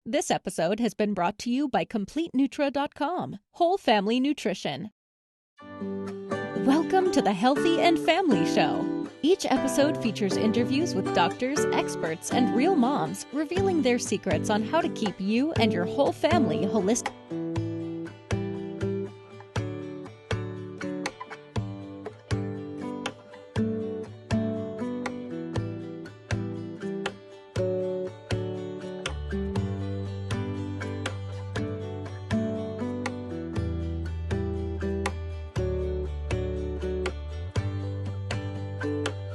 This episode has been brought to you by CompleteNutra.com, Whole Family Nutrition. Welcome to the Healthy and Family Show. Each episode features interviews with doctors, experts, and real moms, revealing their secrets on how to keep you and your whole family holistic.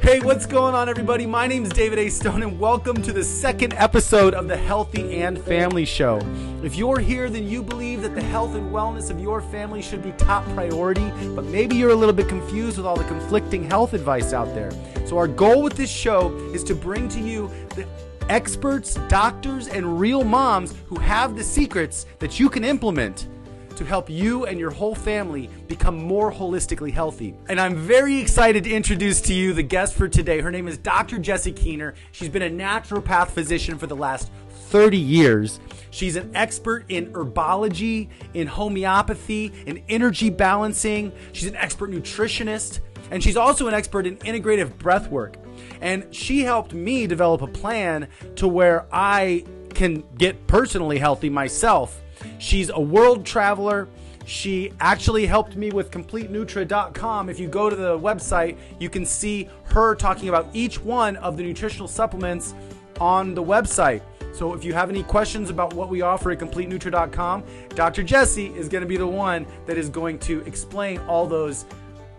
Hey, what's going on, everybody? My name is David A. Stone, and welcome to the second episode of the Healthy and Family Show. If you're here, then you believe that the health and wellness of your family should be top priority, but maybe you're a little bit confused with all the conflicting health advice out there. So our goal with this show is to bring to you the experts, doctors, and real moms who have the secrets that you can implement to help you and your whole family become more holistically healthy. And I'm very excited to introduce to you the guest for today. Her name is Dr. Jessie Keener. She's been a naturopath physician for the last 30 years. She's an expert in herbology, in homeopathy, in energy balancing. She's an expert nutritionist, and she's also an expert in integrative breath work. And she helped me develop a plan to where I can get personally healthy myself. She's a world traveler. She actually helped me with CompleteNutra.com. If you go to the website, you can see her talking about each one of the nutritional supplements on the website. So if you have any questions about what we offer at CompleteNutra.com, Dr. Jessie is going to be the one that is going to explain all those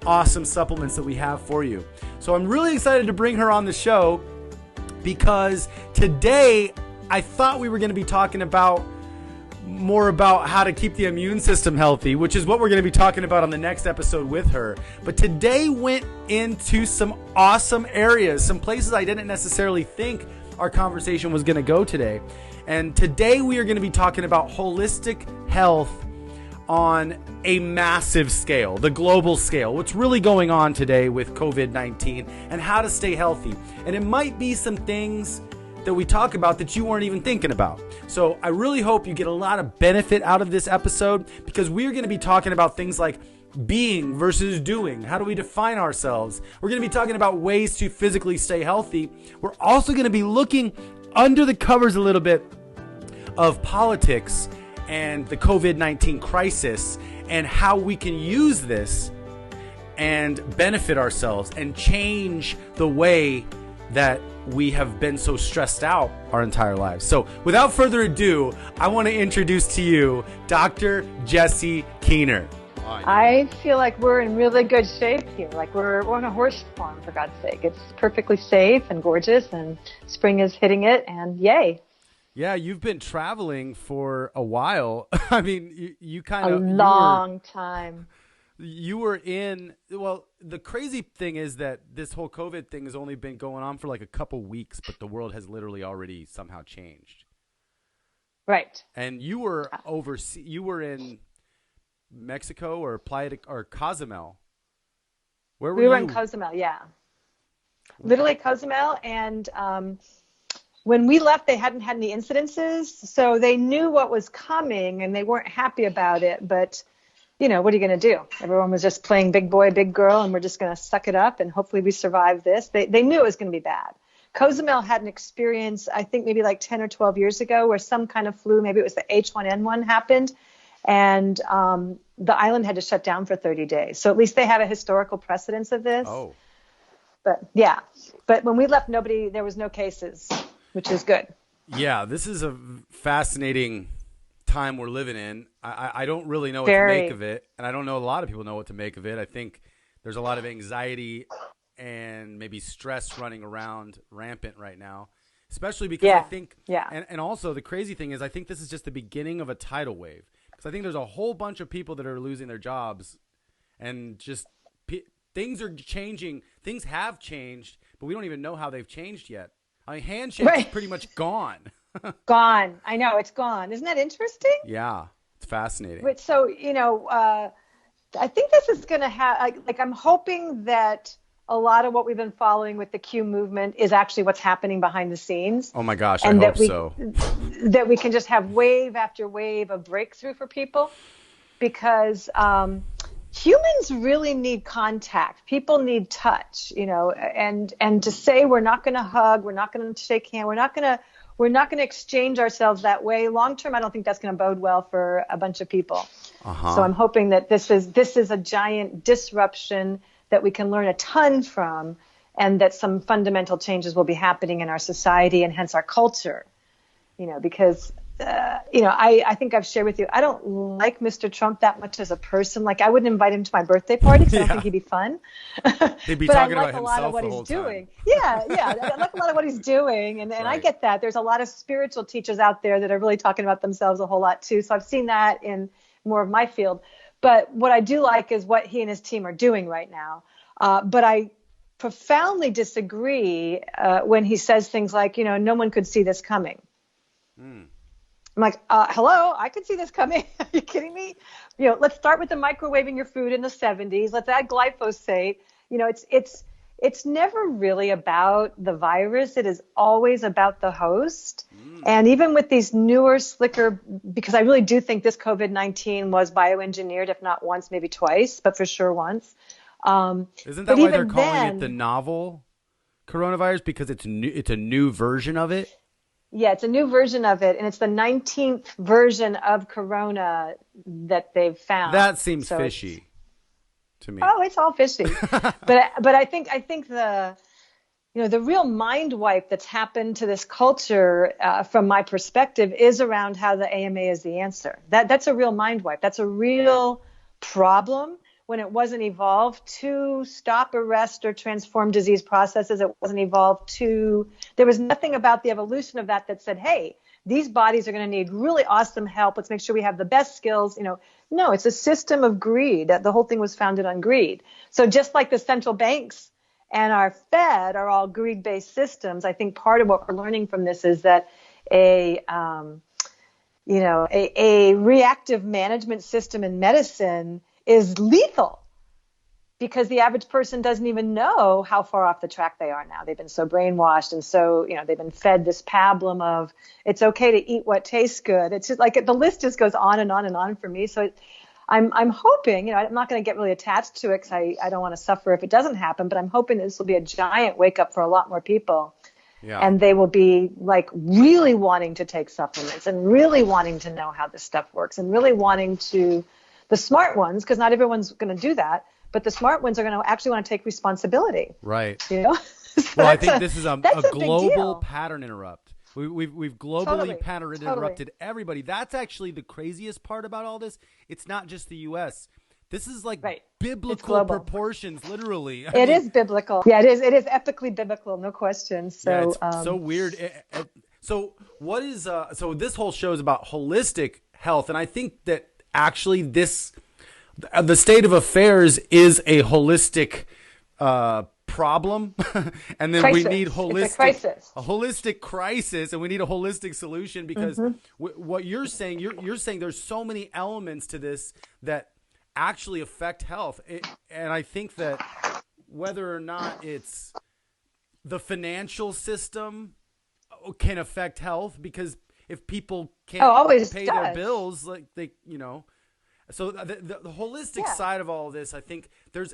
awesome supplements that we have for you. So I'm really excited to bring her on the show because today I thought we were going to be talking more about how to keep the immune system healthy, which is what we're going to be talking about on the next episode with her. But today went into some awesome areas, some places I didn't necessarily think our conversation was going to go today. And today we are going to be talking about holistic health on a massive scale, the global scale, what's really going on today with COVID-19 and how to stay healthy. And it might be some things that we talk about that you weren't even thinking about. So I really hope you get a lot of benefit out of this episode because we're going to be talking about things like being versus doing. How do we define ourselves? We're going to be talking about ways to physically stay healthy. We're also going to be looking under the covers a little bit of politics and the COVID-19 crisis and how we can use this and benefit ourselves and change the way that we have been so stressed out our entire lives. So without further ado, I want to introduce to you Dr. Jessie Keener. I feel like we're in really good shape here. Like we're on a horse farm, for God's sake. It's perfectly safe and gorgeous, and spring is hitting it, and yay. Yeah, you've been traveling for a while. I mean, you kind of... A long time. You were in, well, the crazy thing is that this whole COVID thing has only been going on for like a couple weeks, but the world has literally already somehow changed. Right. And you were you were in Mexico or Cozumel. Where were you? We were in Cozumel, yeah. Literally Cozumel, and when we left, they hadn't had any incidences, so they knew what was coming, and they weren't happy about it, but... You know, what are you going to do? Everyone was just playing big boy, big girl, and we're just going to suck it up, and hopefully we survive this. They knew it was going to be bad. Cozumel had an experience, I think maybe like 10 or 12 years ago, where some kind of flu, maybe it was the H1N1 happened, and the island had to shut down for 30 days. So at least they have a historical precedence of this. Oh. But yeah, but when we left, there was no cases, which is good. Yeah, this is a fascinating time we're living in. I don't really know what to make of it, and I don't know a lot of people know what to make of it. I think there's a lot of anxiety and maybe stress running around rampant right now, especially because I think and also the crazy thing is I think this is just the beginning of a tidal wave, because I think there's a whole bunch of people that are losing their jobs, and just things are changing. Things have changed, but we don't even know how they've changed yet. I mean, handshakes is pretty much gone. Gone. I know, it's gone. Isn't that interesting? Yeah, it's fascinating. So, I think this is going to have, like, I'm hoping that a lot of what we've been following with the Q movement is actually what's happening behind the scenes. Oh my gosh, and I hope so. That we can just have wave after wave of breakthrough for people, because humans really need contact. People need touch, and to say we're not going to hug, we're not going to shake hands, we're not going to exchange ourselves that way. Long term, I don't think that's going to bode well for a bunch of people. So I'm hoping that this is a giant disruption that we can learn a ton from, and that some fundamental changes will be happening in our society and hence our culture. Because I think I've shared with you, I don't like Mr. Trump that much as a person. Like, I wouldn't invite him to my birthday party because I don't think he'd be fun. He'd be but talking I like about a lot of what he's doing. Yeah. I like a lot of what he's doing. And right. I get that. There's a lot of spiritual teachers out there that are really talking about themselves a whole lot too. So I've seen that in more of my field. But what I do like is what he and his team are doing right now. But I profoundly disagree when he says things like, no one could see this coming. I'm like, hello, I could see this coming. Are you kidding me? Let's start with the microwaving your food in the 70s. Let's add glyphosate. It's never really about the virus. It is always about the host. And even with these newer, slicker, because I really do think this COVID-19 was bioengineered, if not once, maybe twice, but for sure once. Isn't that why they're calling it the novel coronavirus? Because it's a new version of it? Yeah, it's a new version of it, and it's the 19th version of Corona that they've found. That seems fishy to me. Oh, it's all fishy. but I think the real mind wipe that's happened to this culture, from my perspective, is around how the AMA is the answer. That's a real mind wipe. That's a real problem. When it wasn't evolved to stop, arrest, or transform disease processes, it wasn't evolved to, there was nothing about the evolution of that said, hey, these bodies are going to need really awesome help. Let's make sure we have the best skills. No, it's a system of greed. The whole thing was founded on greed. So just like the central banks and our Fed are all greed-based systems, I think part of what we're learning from this is that a reactive management system in medicine is lethal, because the average person doesn't even know how far off the track they are now. They've been so brainwashed, and so they've been fed this pablum of it's okay to eat what tastes good. It's just like the list just goes on and on and on for me. So I'm hoping, I'm not going to get really attached to it because I don't want to suffer if it doesn't happen, but I'm hoping this will be a giant wake up for a lot more people. Yeah. And they will be like really wanting to take supplements and really wanting to know how this stuff works and really wanting to. The smart ones, because not everyone's going to do that, but the smart ones are going to actually want to take responsibility. Right. So well, I think this is a global pattern interrupt. We've globally pattern interrupted everybody. That's actually the craziest part about all this. It's not just the U.S. This is like biblical proportions, literally. It is biblical. Yeah, it is. It is epically biblical, no question. So it's so weird. So what is so this whole show is about holistic health, and I think that actually the state of affairs is a holistic problem, and then crisis. We need a holistic crisis, and we need a holistic solution, because what you're saying, you're saying there's so many elements to this that actually affect health, and I think that whether or not it's the financial system can affect health, because if people can't pay their bills, like so the holistic side of all of this, I think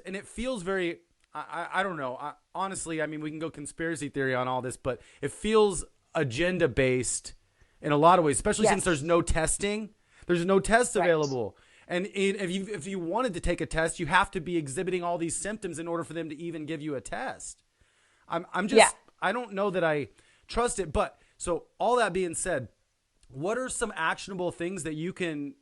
and it feels very, I don't know. Honestly, I mean, we can go conspiracy theory on all this, but it feels agenda based in a lot of ways, especially since there's no testing. There's no tests available. And if you wanted to take a test, you have to be exhibiting all these symptoms in order for them to even give you a test. I don't know that I trust it. But so all that being said, what are some actionable things that you can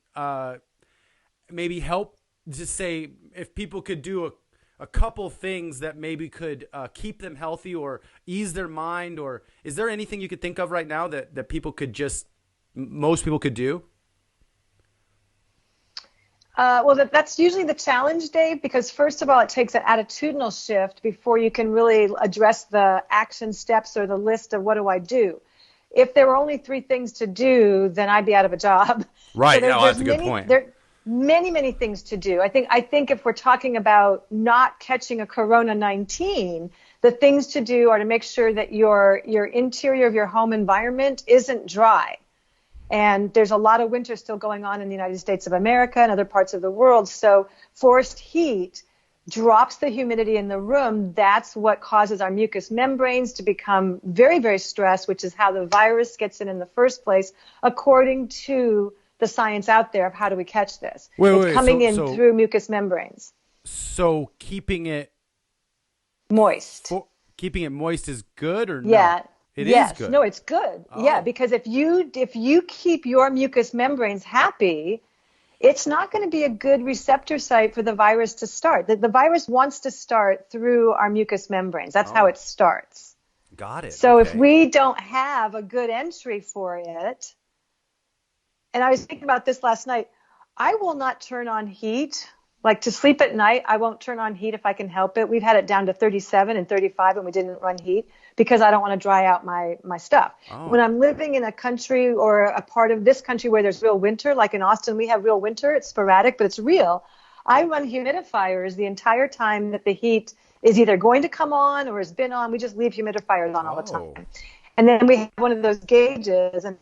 maybe help to say, if people could do a couple things that maybe could keep them healthy or ease their mind, or is there anything you could think of right now that most people could do? Well, that's usually the challenge, Dave, because first of all, it takes an attitudinal shift before you can really address the action steps or the list of what do I do. If there were only 3 things to do, then I'd be out of a job. Right. So that's a good point. many, many things to do. I think if we're talking about not catching a Corona-19, the things to do are to make sure that your interior of your home environment isn't dry. And there's a lot of winter still going on in the United States of America and other parts of the world. So forced heat drops the humidity in the room. That's what causes our mucous membranes to become very, very stressed, which is how the virus gets in the first place, according to the science out there of how do we catch this. It's coming in through mucous membranes. So keeping it moist. Keeping it moist is good or no? Yeah. It is good. No, it's good. Oh. Yeah, because if you keep your mucous membranes happy, it's not going to be a good receptor site for the virus to start. The virus wants to start through our mucous membranes. That's how it starts. Got it. So if we don't have a good entry for it, and I was thinking about this last night, I will not turn on heat. Like to sleep at night, I won't turn on heat if I can help it. We've had it down to 37 and 35 and we didn't run heat because I don't want to dry out my stuff. Oh. When I'm living in a country or a part of this country where there's real winter, like in Austin, we have real winter. It's sporadic, but it's real. I run humidifiers the entire time that the heat is either going to come on or has been on. We just leave humidifiers on all the time. And then we have one of those gauges. And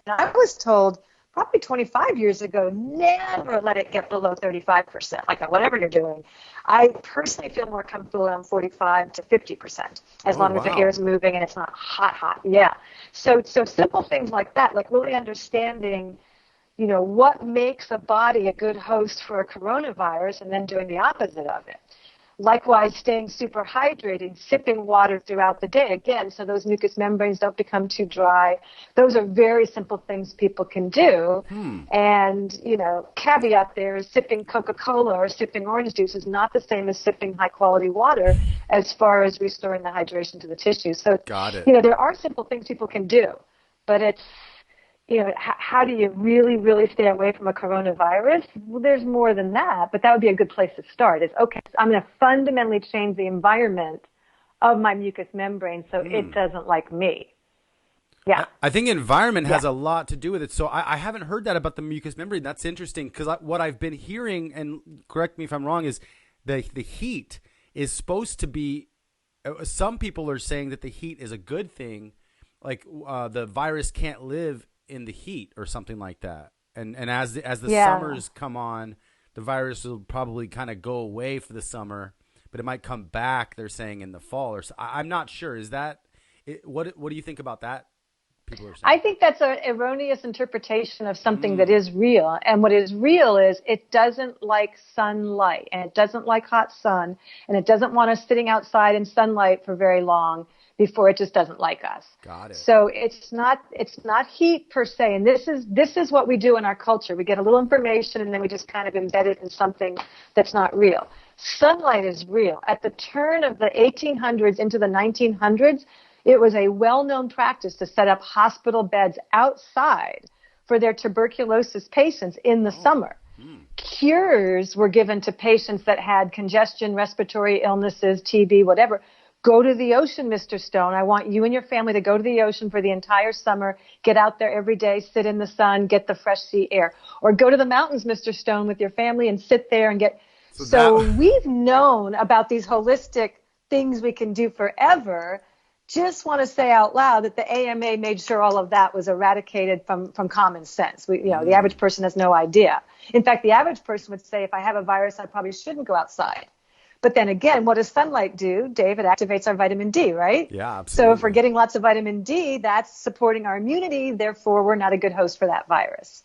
I was told probably 25 years ago, never let it get below 35%, like whatever you're doing. I personally feel more comfortable around 45 to 50%, as long as the air is moving and it's not hot. Yeah. So simple things like that, like really understanding, what makes a body a good host for a coronavirus and then doing the opposite of it. Likewise, staying super hydrated, sipping water throughout the day, again, so those mucous membranes don't become too dry. Those are very simple things people can do. And, caveat there is sipping Coca-Cola or sipping orange juice is not the same as sipping high-quality water as far as restoring the hydration to the tissue. So, Got it. There are simple things people can do, but it's, how do you really, really stay away from a coronavirus? Well, there's more than that, but that would be a good place to start. Is okay, so I'm going to fundamentally change the environment of my mucous membrane so it doesn't like me. Yeah. I think environment has a lot to do with it. So I haven't heard that about the mucous membrane. That's interesting because what I've been hearing, and correct me if I'm wrong, is the heat is supposed to be, some people are saying that the heat is a good thing. Like the virus can't live in the heat or something like that. And as the summers come on, the virus will probably kind of go away for the summer, but it might come back, they're saying, in the fall. Or I'm not sure. Is that what do you think about that? People are saying. I think that's an erroneous interpretation of something that is real. And what is real is it doesn't like sunlight, and it doesn't like hot sun, and it doesn't want us sitting outside in sunlight for very long before it just doesn't like us. Got it. So it's not heat per se. And this is what we do in our culture. We get a little information and then we just kind of embed it in something that's not real. Sunlight is real. At the turn of the 1800s into the 1900s, it was a well-known practice to set up hospital beds outside for their tuberculosis patients in the summer. Cures were given to patients that had congestion, respiratory illnesses, TB, whatever. Go to the ocean, Mr. Stone. I want you and your family to go to the ocean for the entire summer. Get out there every day, sit in the sun, get the fresh sea air. Or go to the mountains, Mr. Stone, with your family and sit there and get... So we've known about these holistic things we can do forever. Just want to say out loud that the AMA made sure all of that was eradicated from common sense. The average person has no idea. In fact, the average person would say, if I have a virus, I probably shouldn't go outside. But then again, what does sunlight do? Dave, it activates our vitamin D, right? Yeah, absolutely. So if we're getting lots of vitamin D, that's supporting our immunity. Therefore, we're not a good host for that virus.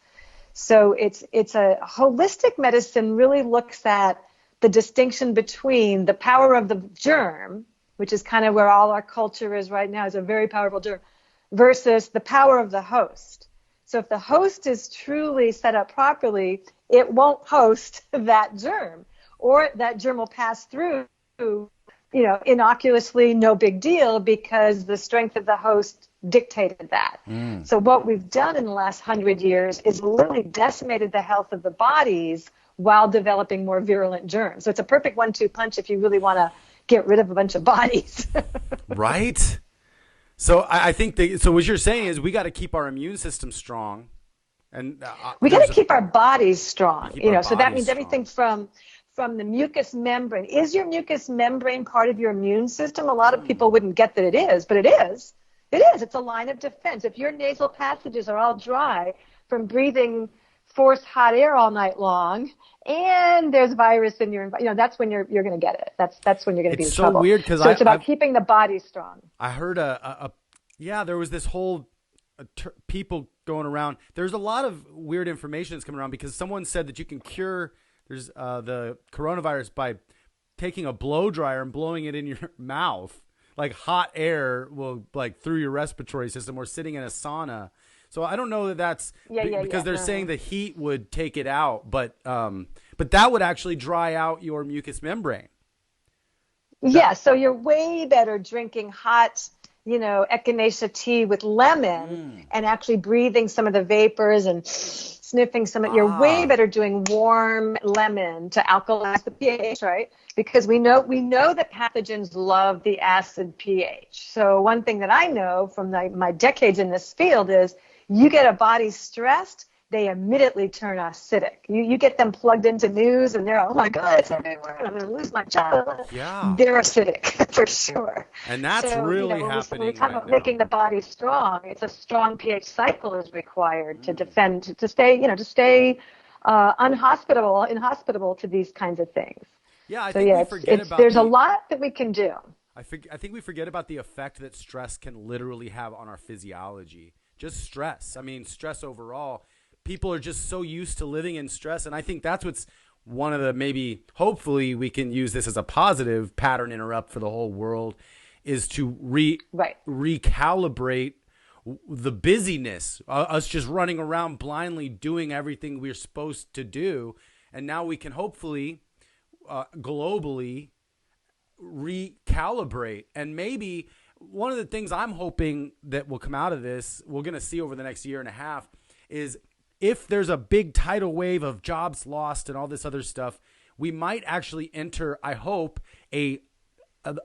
So it's a holistic medicine really looks at the distinction between the power of the germ, which is kind of where all our culture is right now, is a very powerful germ, versus the power of the host. So if the host is truly set up properly, it won't host that germ. Or that germ will pass through, innocuously, no big deal, because the strength of the host dictated that. So what we've done in the last 100 years is really decimated the health of the bodies while developing more virulent germs. So it's a perfect 1-2 punch if you really want to get rid of a bunch of bodies. Right. So I think so what you're saying is we got to keep our immune system strong And we got to keep our bodies strong, so that means strong. everything from the mucous membrane. Is your mucous membrane part of your immune system? A lot of people wouldn't get that it is, but it is. It is. It's a line of defense. If your nasal passages are all dry from breathing forced hot air all night long, and there's virus in your, that's when you're going to get it. That's when you're going to be in trouble. It's so weird because it's about keeping the body strong. I heard there was this whole people going around. There's a lot of weird information that's coming around because someone said that you can cure the coronavirus by taking a blow dryer and blowing it in your mouth. Like hot air will through your respiratory system, or sitting in a sauna. So I don't know that that's because they're saying the heat would take it out, but that would actually dry out your mucous membrane. Yeah, so you're way better drinking hot, echinacea tea with lemon and actually breathing some of the vapors and sniffing some of. You're way better doing warm lemon to alkalize the pH, right? Because we know that pathogens love the acid pH. So one thing that I know from my decades in this field is you get a body stressed, they immediately turn acidic. You get them plugged into news and they're, oh my God, it's everywhere, I'm going to lose my job. Yeah. They're acidic for sure. And that's really happening when we talk about now. making the body strong, it's a strong pH cycle is required to defend, to stay inhospitable to these kinds of things. Yeah, I think we forget about there's a lot that we can do. I think we forget about the effect that stress can literally have on our physiology. Just stress. I mean, stress overall. People are just so used to living in stress. And I think that's what's one of the hopefully we can use this as a positive pattern interrupt for the whole world, is to recalibrate the busyness, us just running around blindly doing everything we're supposed to do. And now we can hopefully globally recalibrate. And maybe one of the things I'm hoping that will come out of this, we're going to see over the next year and a half, is if there's a big tidal wave of jobs lost and all this other stuff, we might actually enter, I hope, an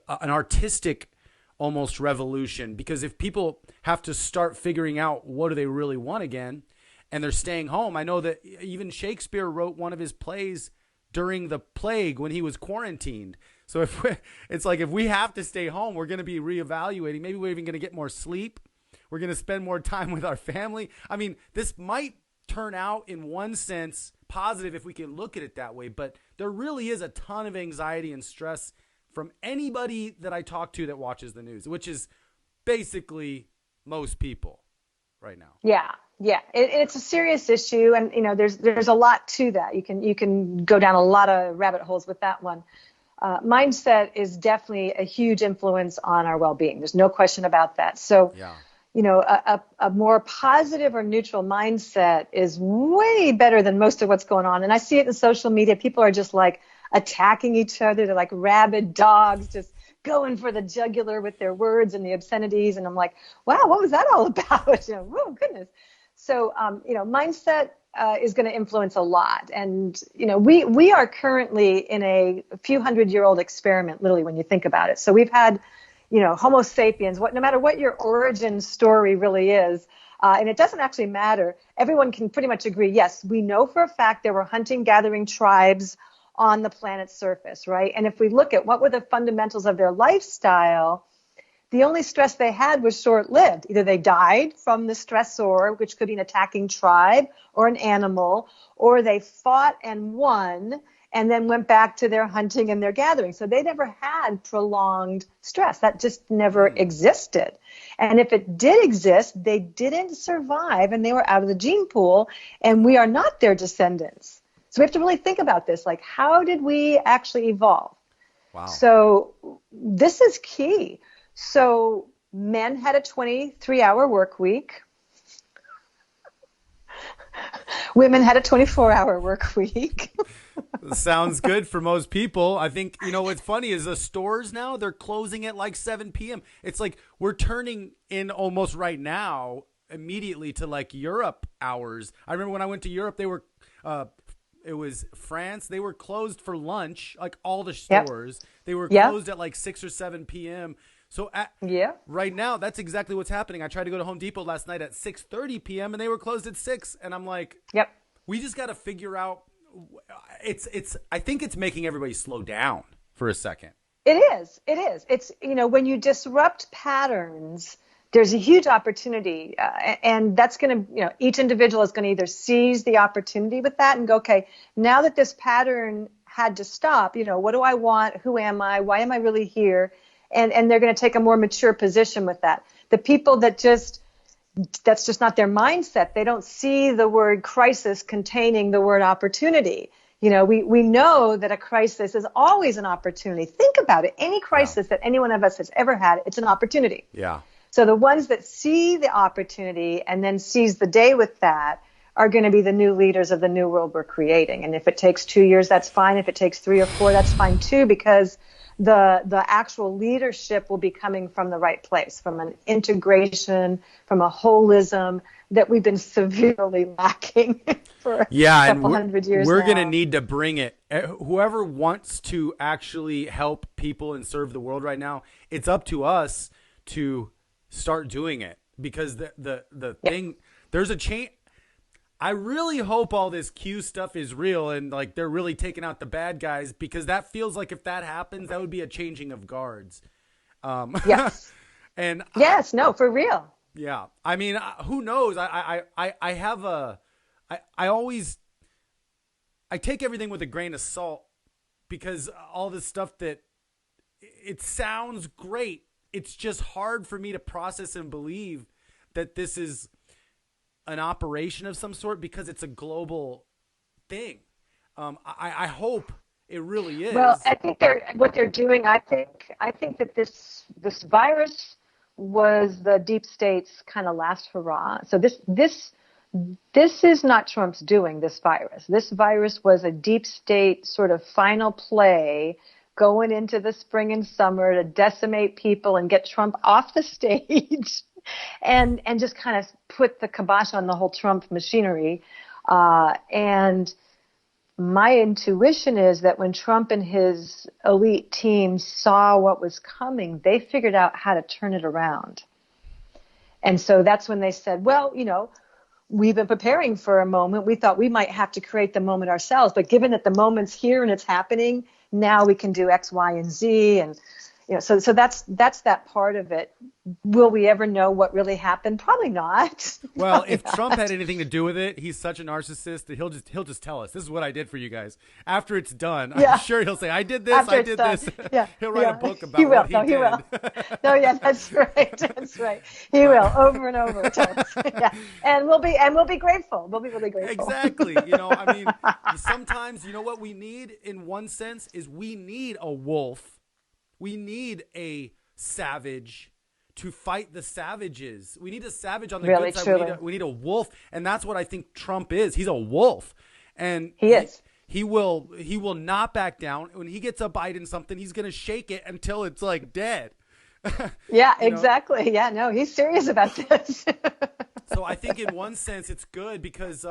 artistic almost revolution. Because if people have to start figuring out what do they really want again, and they're staying home. I know that even Shakespeare wrote one of his plays during the plague when he was quarantined. So if we have to stay home, we're going to be reevaluating. Maybe we're even going to get more sleep. We're going to spend more time with our family. I mean, this might turn out in one sense positive if we can look at it that way, but there really is a ton of anxiety and stress from anybody that I talk to that watches the news, which is basically most people right now. Yeah. It's a serious issue, and there's a lot to that. You can go down a lot of rabbit holes with that one. Mindset is definitely a huge influence on our well-being. There's no question about that. So, a more positive or neutral mindset is way better than most of what's going on. And I see it in social media. People are just attacking each other. They're like rabid dogs, just going for the jugular with their words and the obscenities. And I'm like, wow, what was that all about? Oh, goodness. So, mindset is going to influence a lot. And, we are currently in a few 100-year-old experiment, literally, when you think about it. So we've had, Homo sapiens, no matter what your origin story really is, and it doesn't actually matter, everyone can pretty much agree, yes, we know for a fact there were hunting-gathering tribes on the planet's surface, right? And if we look at what were the fundamentals of their lifestyle, the only stress they had was short-lived. Either they died from the stressor, which could be an attacking tribe or an animal, or they fought and won and then went back to their hunting and their gathering. So they never had prolonged stress. That just never existed. And if it did exist, they didn't survive and they were out of the gene pool, and we are not their descendants. So we have to really think about this. How did we actually evolve? Wow. So this is key. So men had a 23-hour work week. Women had a 24-hour work week. Sounds good for most people. I think, what's funny is the stores now, they're closing at 7 p.m. It's we're turning in almost right now immediately to Europe hours. I remember when I went to Europe, they were it was France. They were closed for lunch, all the stores. Yep. They were closed at 6 or 7 p.m. So Yeah. right now, that's exactly what's happening. I tried to go to Home Depot last night at 6:30 p.m. and they were closed at 6. And I'm like, Yep. we just got to figure out. I think it's making everybody slow down for a second. It is. It is. It's, when you disrupt patterns, there's a huge opportunity. And that's going to, each individual is going to either seize the opportunity with that and go, okay, now that this pattern had to stop, what do I want? Who am I? Why am I really here? And they're going to take a more mature position with that. The people that's just not their mindset. They don't see the word crisis containing the word opportunity. We know that a crisis is always an opportunity. Think about it. Any crisis that any one of us has ever had, it's an opportunity. Yeah. So the ones that see the opportunity and then seize the day with that are going to be the new leaders of the new world we're creating. And if it takes 2 years, that's fine. If it takes 3 or 4, that's fine too, because the actual leadership will be coming from the right place, from an integration, from a holism that we've been severely lacking for a couple hundred years. We're going to need to bring it. Whoever wants to actually help people and serve the world right now, it's up to us to start doing it, because the thing, there's a change. I really hope all this Q stuff is real and like they're really taking out the bad guys, because that feels like if that happens, that would be a changing of guards. Yes. And yes, no, for real. Yeah. I mean, who knows? I take everything with a grain of salt, because all this stuff that it sounds great. It's just hard for me to process and believe that this is an operation of some sort, because it's a global thing. I hope it really is. Well, I think what they're doing. I think that this virus was the deep state's kind of last hurrah. So this is not Trump's doing. This virus was a deep state sort of final play going into the spring and summer to decimate people and get Trump off the stage. And just kind of put the kibosh on the whole Trump machinery. And my intuition is that when Trump and his elite team saw what was coming, they figured out how to turn it around. And so that's when they said, well, we've been preparing for a moment. We thought we might have to create the moment ourselves. But given that the moment's here and it's happening, now we can do X, Y, and Z. And so that's that part of it. Will we ever know what really happened? Probably not. Well, if Trump had anything to do with it, he's such a narcissist that he'll just tell us, this is what I did for you guys. After it's done, I'm sure he'll say, I did this, I did this. Yeah. He'll write a book about what he did. He will. No, yeah, that's right. That's right. He will, over and over. Yeah. And we'll be grateful. We'll be really grateful. Exactly. I mean, sometimes, what we need in one sense is we need a wolf. We need a savage to fight the savages. We need a savage on the good side. We need a wolf, and that's what I think Trump is. He's a wolf, and he is. He will not back down. When he gets a bite in something, he's going to shake it until it's like dead. Yeah, exactly. Yeah, no, he's serious about this. So I think in one sense it's good because,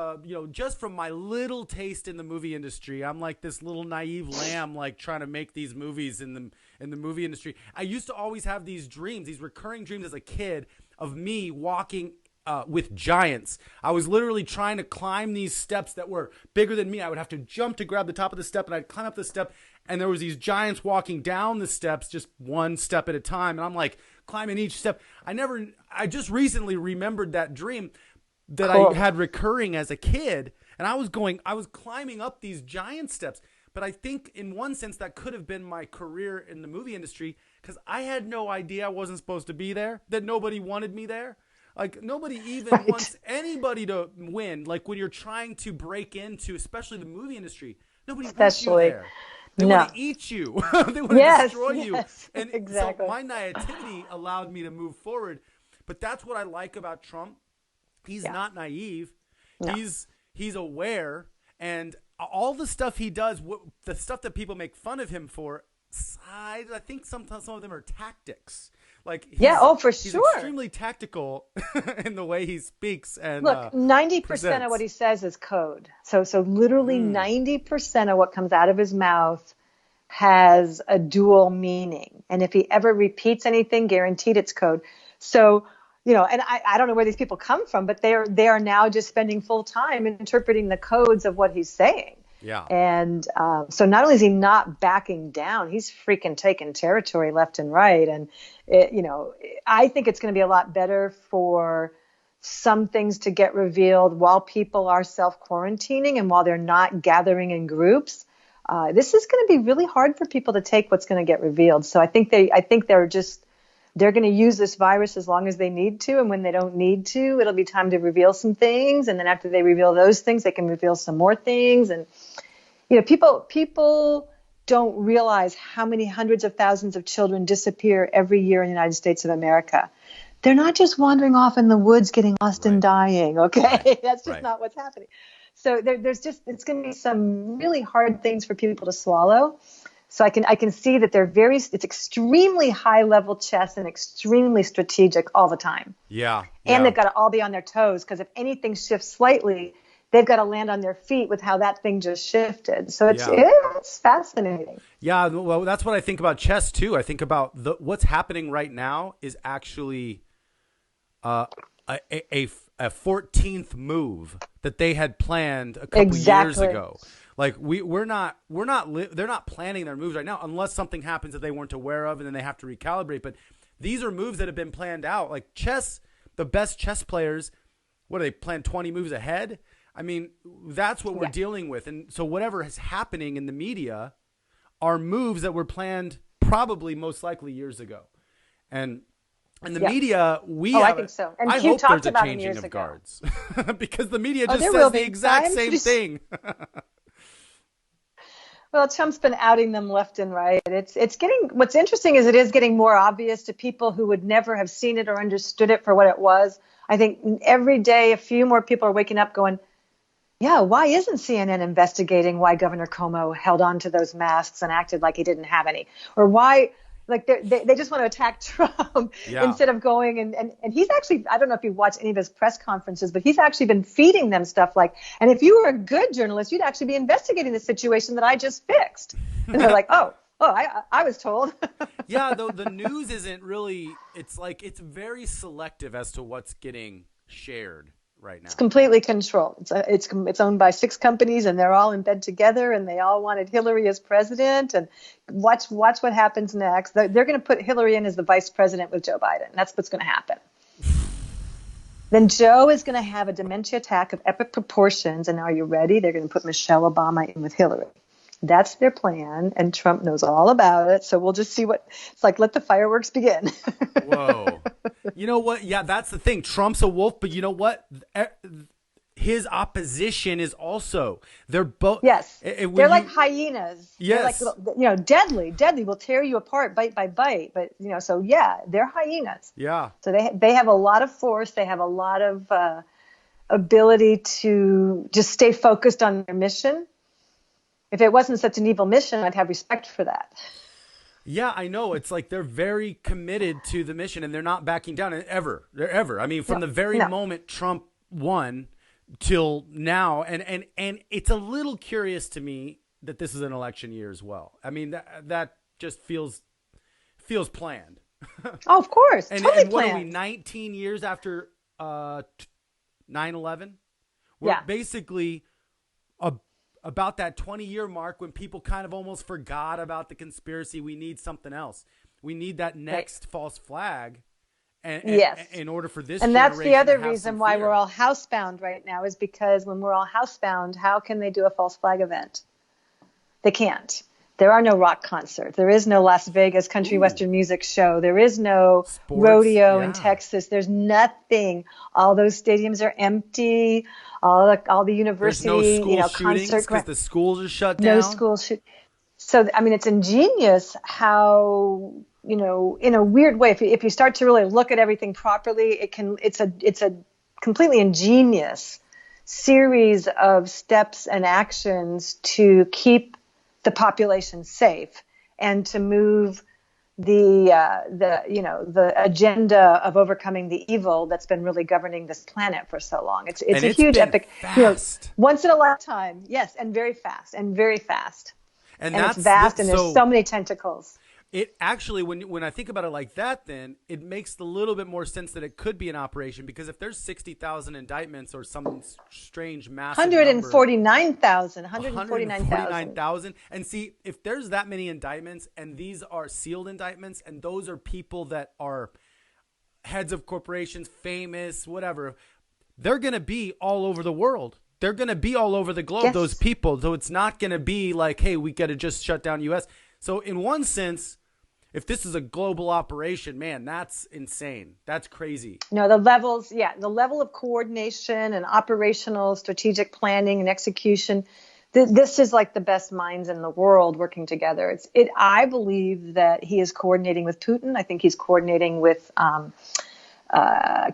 just from my little taste in the movie industry, I'm like this little naive lamb, like trying to make these movies in the movie industry. I used to always have these dreams, these recurring dreams as a kid of me walking with giants. I was literally trying to climb these steps that were bigger than me. I would have to jump to grab the top of the step, and I'd climb up the step, and there was these giants walking down the steps just one step at a time, and I'm like climbing each step. I just recently remembered that dream that I had recurring as a kid, and I was climbing up these giant steps. But I think in one sense that could have been my career in the movie industry, because I had no idea I wasn't supposed to be there, that nobody wanted me there. Like, nobody even wants anybody to win. Like, when you're trying to break into, especially the movie industry, nobody wants you there. They want to eat you. They want to destroy you. And exactly. So my naivety allowed me to move forward. But that's what I like about Trump. He's not naive. No. He's aware. And all the stuff he does, the stuff that people make fun of him for, I think some of them are tactics. Like, for he's sure. extremely tactical in the way he speaks. And look, 90% of what he says is code. So literally 90% of what comes out of his mouth has a dual meaning. And if he ever repeats anything, guaranteed it's code. So, and I don't know where these people come from, but they are now just spending full time interpreting the codes of what he's saying. Yeah. And so not only is he not backing down, he's freaking taking territory left and right. And, I think it's going to be a lot better for some things to get revealed while people are self-quarantining and while they're not gathering in groups. This is going to be really hard for people to take what's going to get revealed. So I think they're going to use this virus as long as they need to. And when they don't need to, it'll be time to reveal some things. And then after they reveal those things, they can reveal some more things. And, people don't realize how many hundreds of thousands of children disappear every year in the United States of America. They're not just wandering off in the woods, getting lost and dying. Okay. Right. That's just not what's happening. So it's going to be some really hard things for people to swallow. So I can see that it's extremely high level chess and extremely strategic all the time. Yeah. And they've got to all be on their toes, because if anything shifts slightly, they've got to land on their feet with how that thing just shifted. So it's fascinating. Yeah. Well, that's what I think about chess too. I think about what's happening right now is actually a 14th move that they had planned a couple years ago. Like they're not planning their moves right now unless something happens that they weren't aware of, and then they have to recalibrate. But these are moves that have been planned out. Like chess, the best chess players, what do they plan 20 moves ahead? I mean, that's what we're dealing with. And so whatever is happening in the media are moves that were planned probably most likely years ago. And in the media, I think so. And I hope there's a changing of guards because the media just says the exact same thing. Well, Trump's been outing them left and right. What's interesting is it is getting more obvious to people who would never have seen it or understood it for what it was. I think every day a few more people are waking up going, yeah, why isn't CNN investigating why Governor Cuomo held on to those masks and acted like he didn't have any? Or why, like they just want to attack Trump instead of going and he's actually, I don't know if you've watched any of his press conferences, but he's actually been feeding them stuff like, and if you were a good journalist, you'd actually be investigating the situation that I just fixed. And they're like, I was told. Yeah, though the news isn't really, it's very selective as to what's getting shared right now. It's completely controlled. It's owned by 6 companies, and they're all in bed together, and they all wanted Hillary as president. And watch what happens next. They're going to put Hillary in as the vice president with Joe Biden. That's what's going to happen. Then Joe is going to have a dementia attack of epic proportions, and are you ready? They're going to put Michelle Obama in with Hillary. That's their plan, and Trump knows all about it. So we'll just see it's like. Let the fireworks begin. Whoa. You know what? Yeah, that's the thing. Trump's a wolf, but you know what? His opposition is also. They're both. Yes. They're like hyenas. Yes. They're like, deadly will tear you apart bite by bite. But, so yeah, they're hyenas. Yeah. So they have a lot of force. They have a lot of ability to just stay focused on their mission. If it wasn't such an evil mission, I'd have respect for that. Yeah, I know. It's like they're very committed to the mission, and they're not backing down ever. I mean, from the very moment Trump won till now, and it's a little curious to me that this is an election year as well. I mean, that just feels planned. Oh, of course, and totally what planned. are we? 19 years after 9/11. We're basically about that 20-year mark when people kind of almost forgot about the conspiracy. We need something else. We need that next false flag. And in order for this and that's the other reason why fear. We're all housebound right now, is because when we're all housebound, how can they do a false flag event? They can't. There are no rock concerts. There is no Las Vegas country western music show. There is no rodeo in Texas. There's nothing. All those stadiums are empty. All the university, there's no school shootings concert because the schools are shut down. No school shoot. So I mean, it's ingenious how, in a weird way, if you start to really look at everything properly, it's a completely ingenious series of steps and actions to keep the population safe and to move the agenda of overcoming the evil that's been really governing this planet for so long. It's a huge epic, fast. once in a lifetime. Yes. And very fast. And it's that's vast, and there's so many tentacles. It actually, when I think about it like that, then it makes a little bit more sense that it could be an operation, because if there's 60,000 indictments or some strange massive 149,000. And see, if there's that many indictments, and these are sealed indictments, and those are people that are heads of corporations, famous, whatever, they're going to be all over the world. They're going to be all over the globe, yes. those people. So it's not going to be like, hey, we got to just shut down U.S. So in one sense, if this is a global operation, man, that's insane. That's crazy. No, the level of coordination and operational strategic planning and execution, this is like the best minds in the world working together. I believe that he is coordinating with Putin. I think he's coordinating with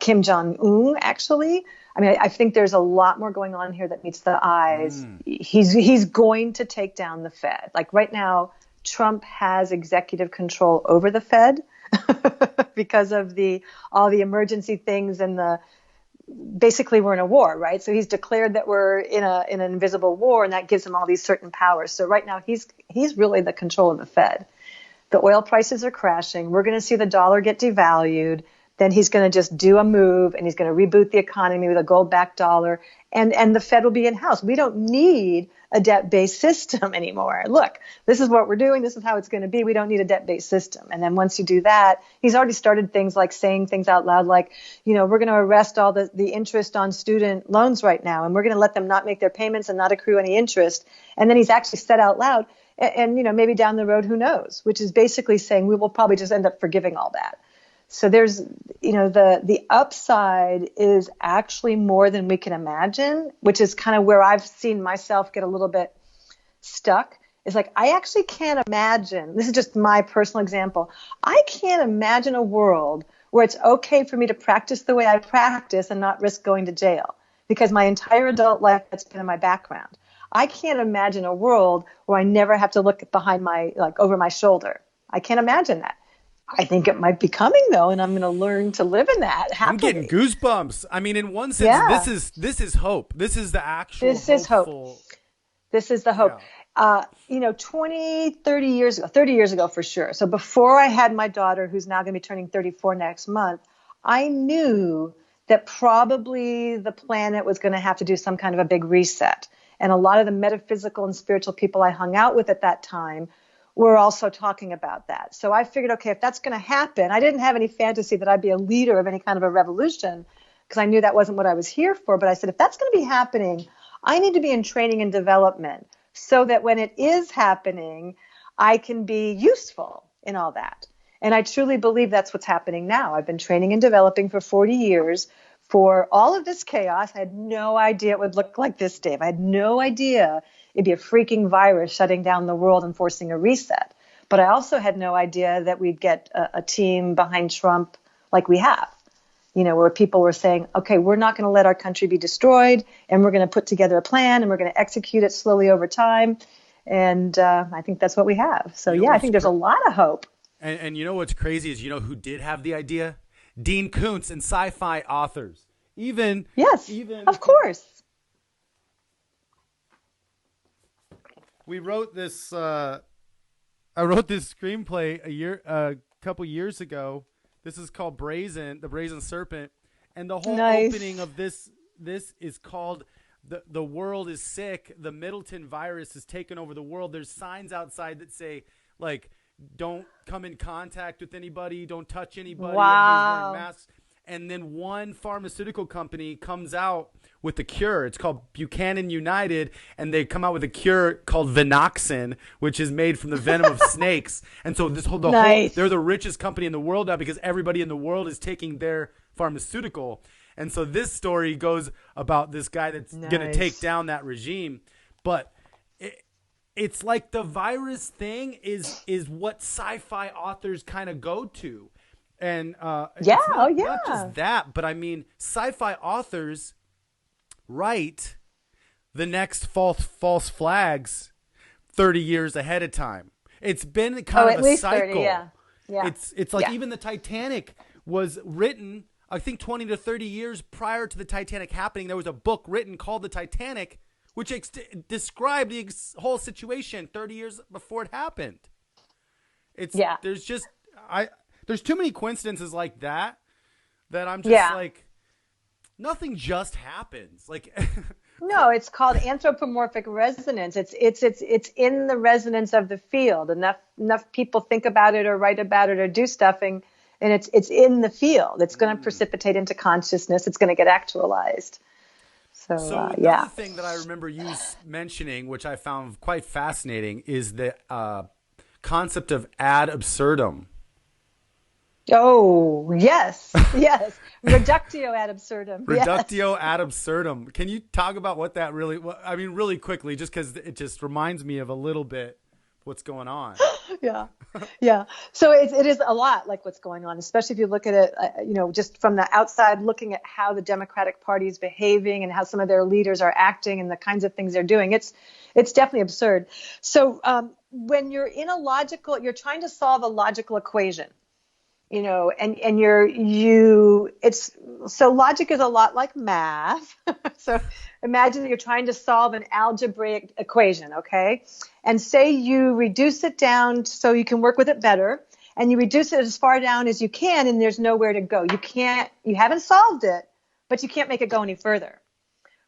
Kim Jong-un, actually. I mean, I think there's a lot more going on here that meets the eyes. He's going to take down the Fed. Like right now, Trump has executive control over the Fed because of all the emergency things and basically we're in a war, right? So he's declared that we're in an invisible war, and that gives him all these certain powers. So right now he's really the control of the Fed. The oil prices are crashing. We're going to see the dollar get devalued. Then he's going to just do a move, and he's going to reboot the economy with a gold-backed dollar, and the Fed will be in-house. We don't need a debt-based system anymore. Look, this is what we're doing. This is how it's going to be. We don't need a debt-based system. And then once you do that, he's already started things like saying things out loud like, we're going to arrest all the interest on student loans right now, and we're going to let them not make their payments and not accrue any interest. And then he's actually said out loud, and maybe down the road, who knows, which is basically saying we will probably just end up forgiving all that. So there's, the upside is actually more than we can imagine, which is kind of where I've seen myself get a little bit stuck. It's like, I actually can't imagine, this is just my personal example, I can't imagine a world where it's okay for me to practice the way I practice and not risk going to jail, because my entire adult life, that's been in my background. I can't imagine a world where I never have to look behind over my shoulder. I can't imagine that. I think it might be coming, though, and I'm going to learn to live in that happily. I'm getting goosebumps. I mean, in one sense, this is hope. This is the actual This is hope. This is the hope. Yeah. 30 years ago for sure. So before I had my daughter, who's now going to be turning 34 next month, I knew that probably the planet was going to have to do some kind of a big reset. And a lot of the metaphysical and spiritual people I hung out with at that time were also talking about that. So I figured, okay, if that's going to happen, I didn't have any fantasy that I'd be a leader of any kind of a revolution, because I knew that wasn't what I was here for. But I said, if that's going to be happening, I need to be in training and development so that when it is happening, I can be useful in all that. And I truly believe that's what's happening now. I've been training and developing for 40 years for all of this chaos. I had no idea it would look like this, Dave. I had no idea it'd be a freaking virus shutting down the world and forcing a reset. But I also had no idea that we'd get a team behind Trump like we have, where people were saying, okay, we're not going to let our country be destroyed, and we're going to put together a plan, and we're going to execute it slowly over time. And I think that's what we have. So, I think there's a lot of hope. And what's crazy is, who did have the idea? Dean Koontz and sci-fi authors. Even of course. We wrote this. I wrote this screenplay a couple years ago. This is called The Brazen Serpent, and the whole opening of this is called "The World is Sick." The Middleton virus has taken over the world. There's signs outside that say like, "Don't come in contact with anybody. Don't touch anybody." Wow. Everybody's wearing masks. And then one pharmaceutical company comes out with a cure. It's called Buchanan United, and they come out with a cure called Venoxin, which is made from the venom of snakes. And so they're the richest company in the world now because everybody in the world is taking their pharmaceutical. And so this story goes about this guy that's going to take down that regime. But it's like the virus thing is what sci-fi authors kind of go to. And not just that, but I mean, sci-fi authors write the next false flags 30 years ahead of time. It's been kind of a cycle. 30, yeah. It's like even the Titanic was written, I think 20 to 30 years prior to the Titanic happening. There was a book written called The Titanic, which describe the whole situation 30 years before it happened. There's just there's too many coincidences like that I'm just like, nothing just happens. Like, no, it's called anthropomorphic resonance. It's in the resonance of the field. Enough people think about it or write about it or do stuff, and it's in the field. It's going to precipitate into consciousness. It's going to get actualized. So another thing that I remember you mentioning, which I found quite fascinating, is the concept of ad absurdum. Oh, yes. Reductio ad absurdum. Reductio ad absurdum. Can you talk about what that really quickly, just because it just reminds me of a little bit what's going on. Yeah. So it is a lot like what's going on, especially if you look at it, just from the outside, looking at how the Democratic Party is behaving and how some of their leaders are acting and the kinds of things they're doing. It's definitely absurd. So when you're in you're trying to solve a logical equation. And so logic is a lot like math. So imagine that you're trying to solve an algebraic equation, okay? And say you reduce it down so you can work with it better, and you reduce it as far down as you can, and there's nowhere to go. You haven't solved it, but you can't make it go any further.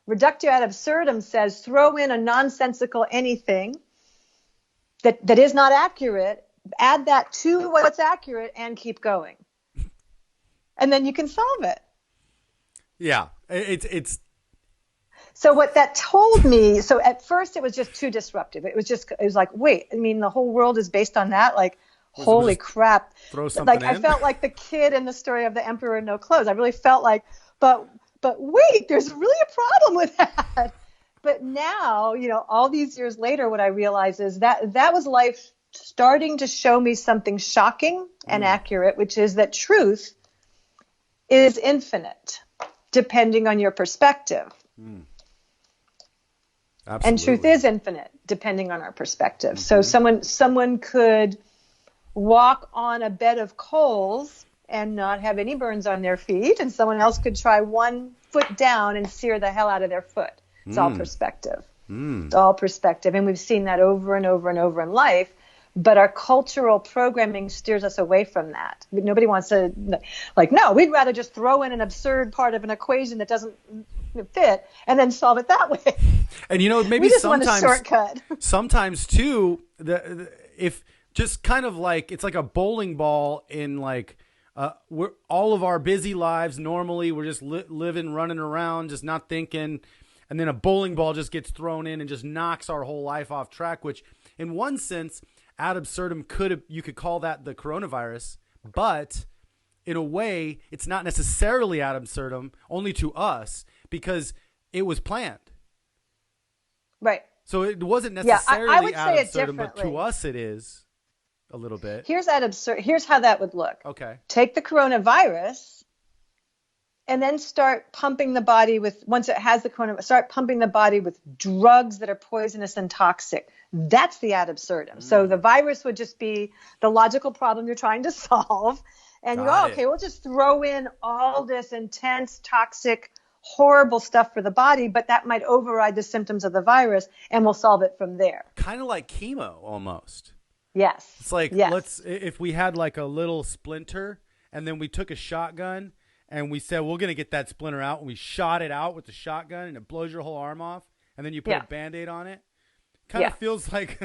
Reductio ad absurdum says throw in a nonsensical anything that is not accurate, add that to what's accurate, and keep going. And then you can solve it. Yeah, it's. So what that told me, so at first it was just too disruptive. It was like, wait, I mean, the whole world is based on that? Like, holy crap. Throw something in? I felt like the kid in the story of the Emperor No Clothes. I really felt like, but wait, there's really a problem with that. But now, all these years later, what I realize is that was life starting to show me something shocking and accurate, which is that truth is infinite, depending on your perspective. Absolutely. And truth is infinite, depending on our perspective. So someone could walk on a bed of coals and not have any burns on their feet, and someone else could try 1 foot down and sear the hell out of their foot. It's all perspective. It's all perspective. And we've seen that over and over and over in life. But our cultural programming steers us away from that. Nobody wants to, no, we'd rather just throw in an absurd part of an equation that doesn't fit and then solve it that way. And maybe we just sometimes, want a shortcut. Sometimes too, if just kind of like, it's like a bowling ball in we're all of our busy lives. Normally we're just living, running around, just not thinking. And then a bowling ball just gets thrown in and just knocks our whole life off track, which in one sense, ad absurdum you could call that the coronavirus, but in a way, it's not necessarily ad absurdum, only to us, because it was planned. Right. So it wasn't necessarily I would ad say absurdum, but to us it is a little bit. Here's how that would look. Okay. Take the coronavirus and then start pumping the body once it has the coronavirus, start pumping the body with drugs that are poisonous and toxic. That's the ad absurdum. So the virus would just be the logical problem you're trying to solve. And you go, okay, we'll just throw in all this intense, toxic, horrible stuff for the body, but that might override the symptoms of the virus, and we'll solve it from there. Kind of like chemo almost. Yes. It's like, if we had like a little splinter and then we took a shotgun and we said, we're going to get that splinter out, and we shot it out with the shotgun and it blows your whole arm off, and then you put a Band-Aid on it. Kind of feels like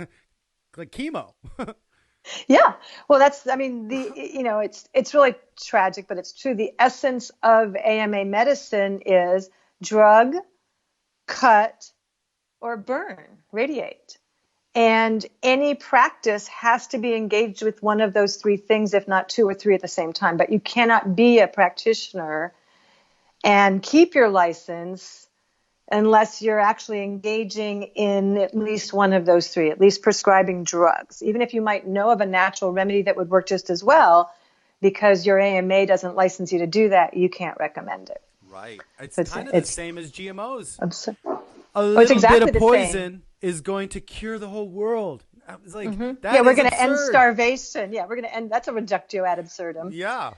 chemo. Yeah. Well, it's really tragic, but it's true. The essence of AMA medicine is drug, cut, or burn, radiate. And any practice has to be engaged with one of those three things, if not two or three at the same time. But you cannot be a practitioner and keep your license unless you're actually engaging in at least one of those three, at least prescribing drugs. Even if you might know of a natural remedy that would work just as well, because your AMA doesn't license you to do that, you can't recommend it. Right. It's kind of the same as GMOs. A it's little exactly bit of the poison is going to cure the whole world. It's like, that we're going to end starvation. Yeah, we're going to end. That's a reductio ad absurdum. Yeah.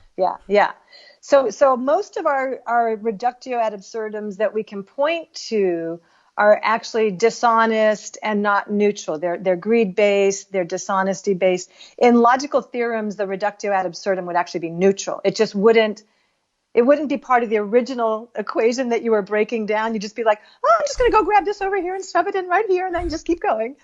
So most of our reductio ad absurdums that we can point to are actually dishonest and not neutral. They're greed-based, they're dishonesty-based. In logical theorems, the reductio ad absurdum would actually be neutral. It wouldn't be part of the original equation that you were breaking down. You'd just be like, oh, I'm just going to go grab this over here and shove it in right here and then just keep going,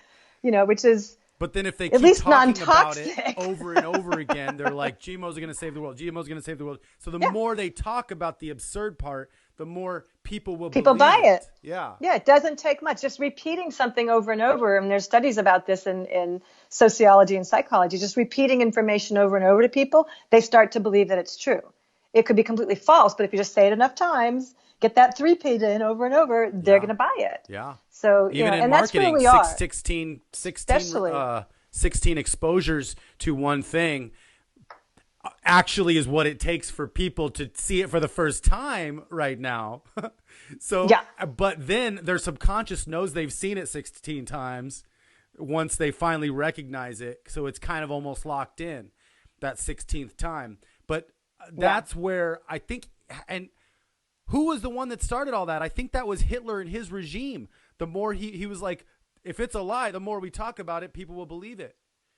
which is But then if they at keep least talking non-toxic. about it over and over again, they're like, GMOs are going to save the world. GMOs are going to save the world. So the more they talk about the absurd part, the more people will believe buy it. Yeah. Yeah, it doesn't take much. Just repeating something over and over. And there's studies about this in sociology and psychology. Just repeating information over and over to people, they start to believe that it's true. It could be completely false, but if you just say it enough times, get that 3-peat in over and over, they're going to buy it. Yeah. So, even in and marketing, that's where we are. 16 exposures to one thing actually is what it takes for people to see it for the first time right now. So, but then their subconscious knows they've seen it 16 times once they finally recognize it. So it's kind of almost locked in that 16th time. But that's where I think, and who was the one that started all that? I think that was Hitler and his regime. The more he was like, if it's a lie, the more we talk about it, people will believe it.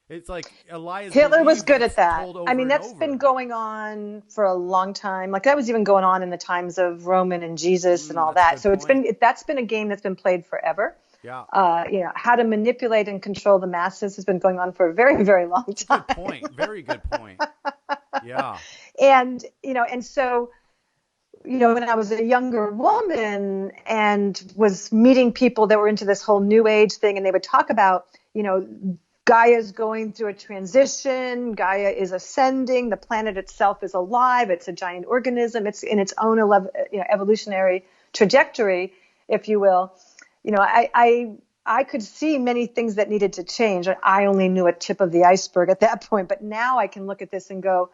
It's like a lie is Hitler was good at that. I mean, that's been going on for a long time. Like that was even going on in the times of Roman and Jesus and all that. So that's been a game that's been played forever. Yeah. How to manipulate and control the masses has been going on for a very, very long time. Good point. Very good point. Yeah. And so, when I was a younger woman and was meeting people that were into this whole new age thing, and they would talk about, Gaia's going through a transition. Gaia is ascending. The planet itself is alive. It's a giant organism. It's in its own evolutionary trajectory, if you will. I could see many things that needed to change. I only knew a tip of the iceberg at that point. But now I can look at this and go,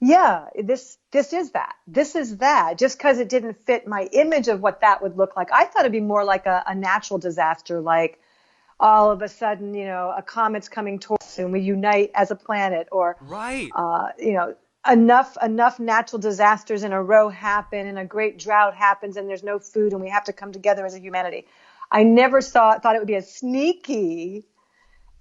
yeah, this is that. This is that. Just because it didn't fit my image of what that would look like. I thought it'd be more like a natural disaster, like all of a sudden, a comet's coming towards us and we unite as a planet, or enough natural disasters in a row happen and a great drought happens and there's no food and we have to come together as a humanity. I never thought it would be as sneaky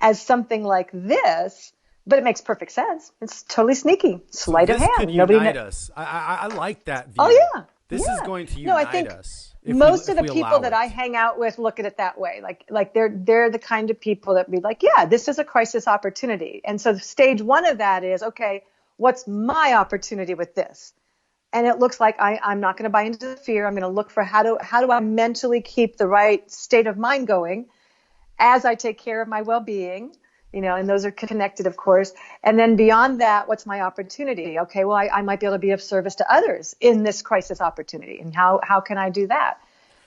as something like this. But it makes perfect sense. It's totally sneaky. Sleight of hand. Could unite us. I like that view. Oh, yeah. This is going to unite us. Most of the people that I hang out with look at it that way. Like they're the kind of people that be like, yeah, this is a crisis opportunity. And so stage one of that is, okay, what's my opportunity with this? And it looks like I'm not going to buy into the fear. I'm going to look for how do I mentally keep the right state of mind going as I take care of my well-being. And those are connected, of course. And then beyond that, what's my opportunity? Okay, well, I might be able to be of service to others in this crisis opportunity. And how can I do that?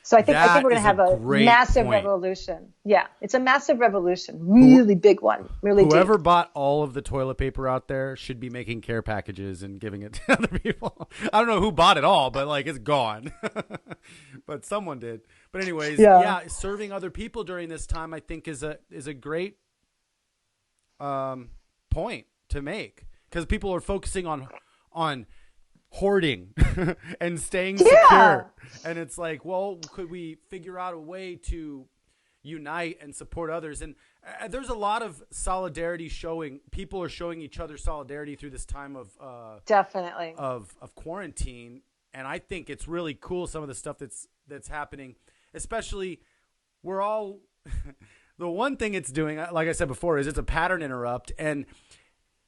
So I think we're going to have a massive revolution. Yeah, it's a massive revolution, really big one, really deep. Whoever bought all of the toilet paper out there should be making care packages and giving it to other people. I don't know who bought it all, but it's gone. But someone did. But anyways, serving other people during this time, I think is a great point to make, because people are focusing on hoarding and staying secure, and it's like, well, could we figure out a way to unite and support others? And there's a lot of solidarity people are showing each other solidarity through this time of definitely of quarantine, and I think it's really cool, some of the stuff that's happening, especially we're all the one thing it's doing, like I said before, is it's a pattern interrupt. And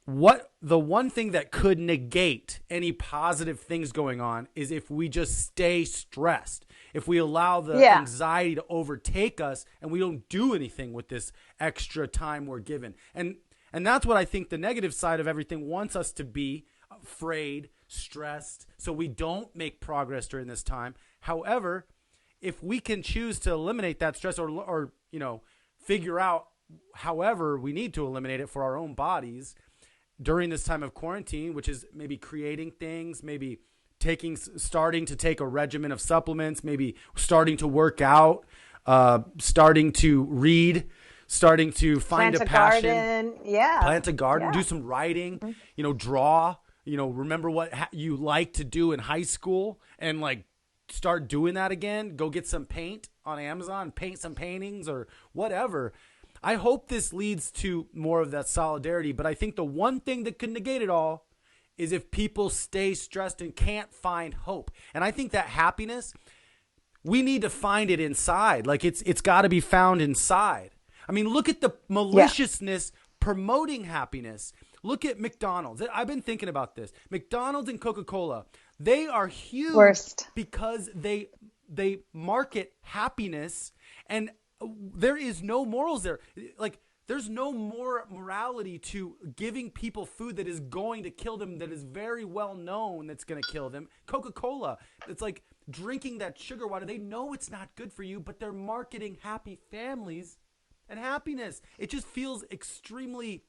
the one thing that could negate any positive things going on is if we just stay stressed, if we allow the anxiety to overtake us and we don't do anything with this extra time we're given. And that's what I think the negative side of everything wants us to be: afraid, stressed, so we don't make progress during this time. However, if we can choose to eliminate that stress or figure out however we need to eliminate it for our own bodies during this time of quarantine, which is maybe creating things, maybe starting to take a regimen of supplements, maybe starting to work out, starting to read, starting to find a passion, plant a garden, do some writing, draw, remember what you like to do in high school and start doing that again. Go get some paint on Amazon, paint some paintings or whatever. I hope this leads to more of that solidarity. But I think the one thing that could negate it all is if people stay stressed and can't find hope. And I think that happiness, we need to find it inside. Like it's got to be found inside. I mean, look at the maliciousness promoting happiness. Look at McDonald's. I've been thinking about this. McDonald's and Coca-Cola, they are huge because they market happiness, and there is no morals there. Like, there's no more morality to giving people food that is going to kill them, that is very well known that's going to kill them. Coca-Cola, it's like drinking that sugar water. They know it's not good for you, but they're marketing happy families and happiness. It just feels extremely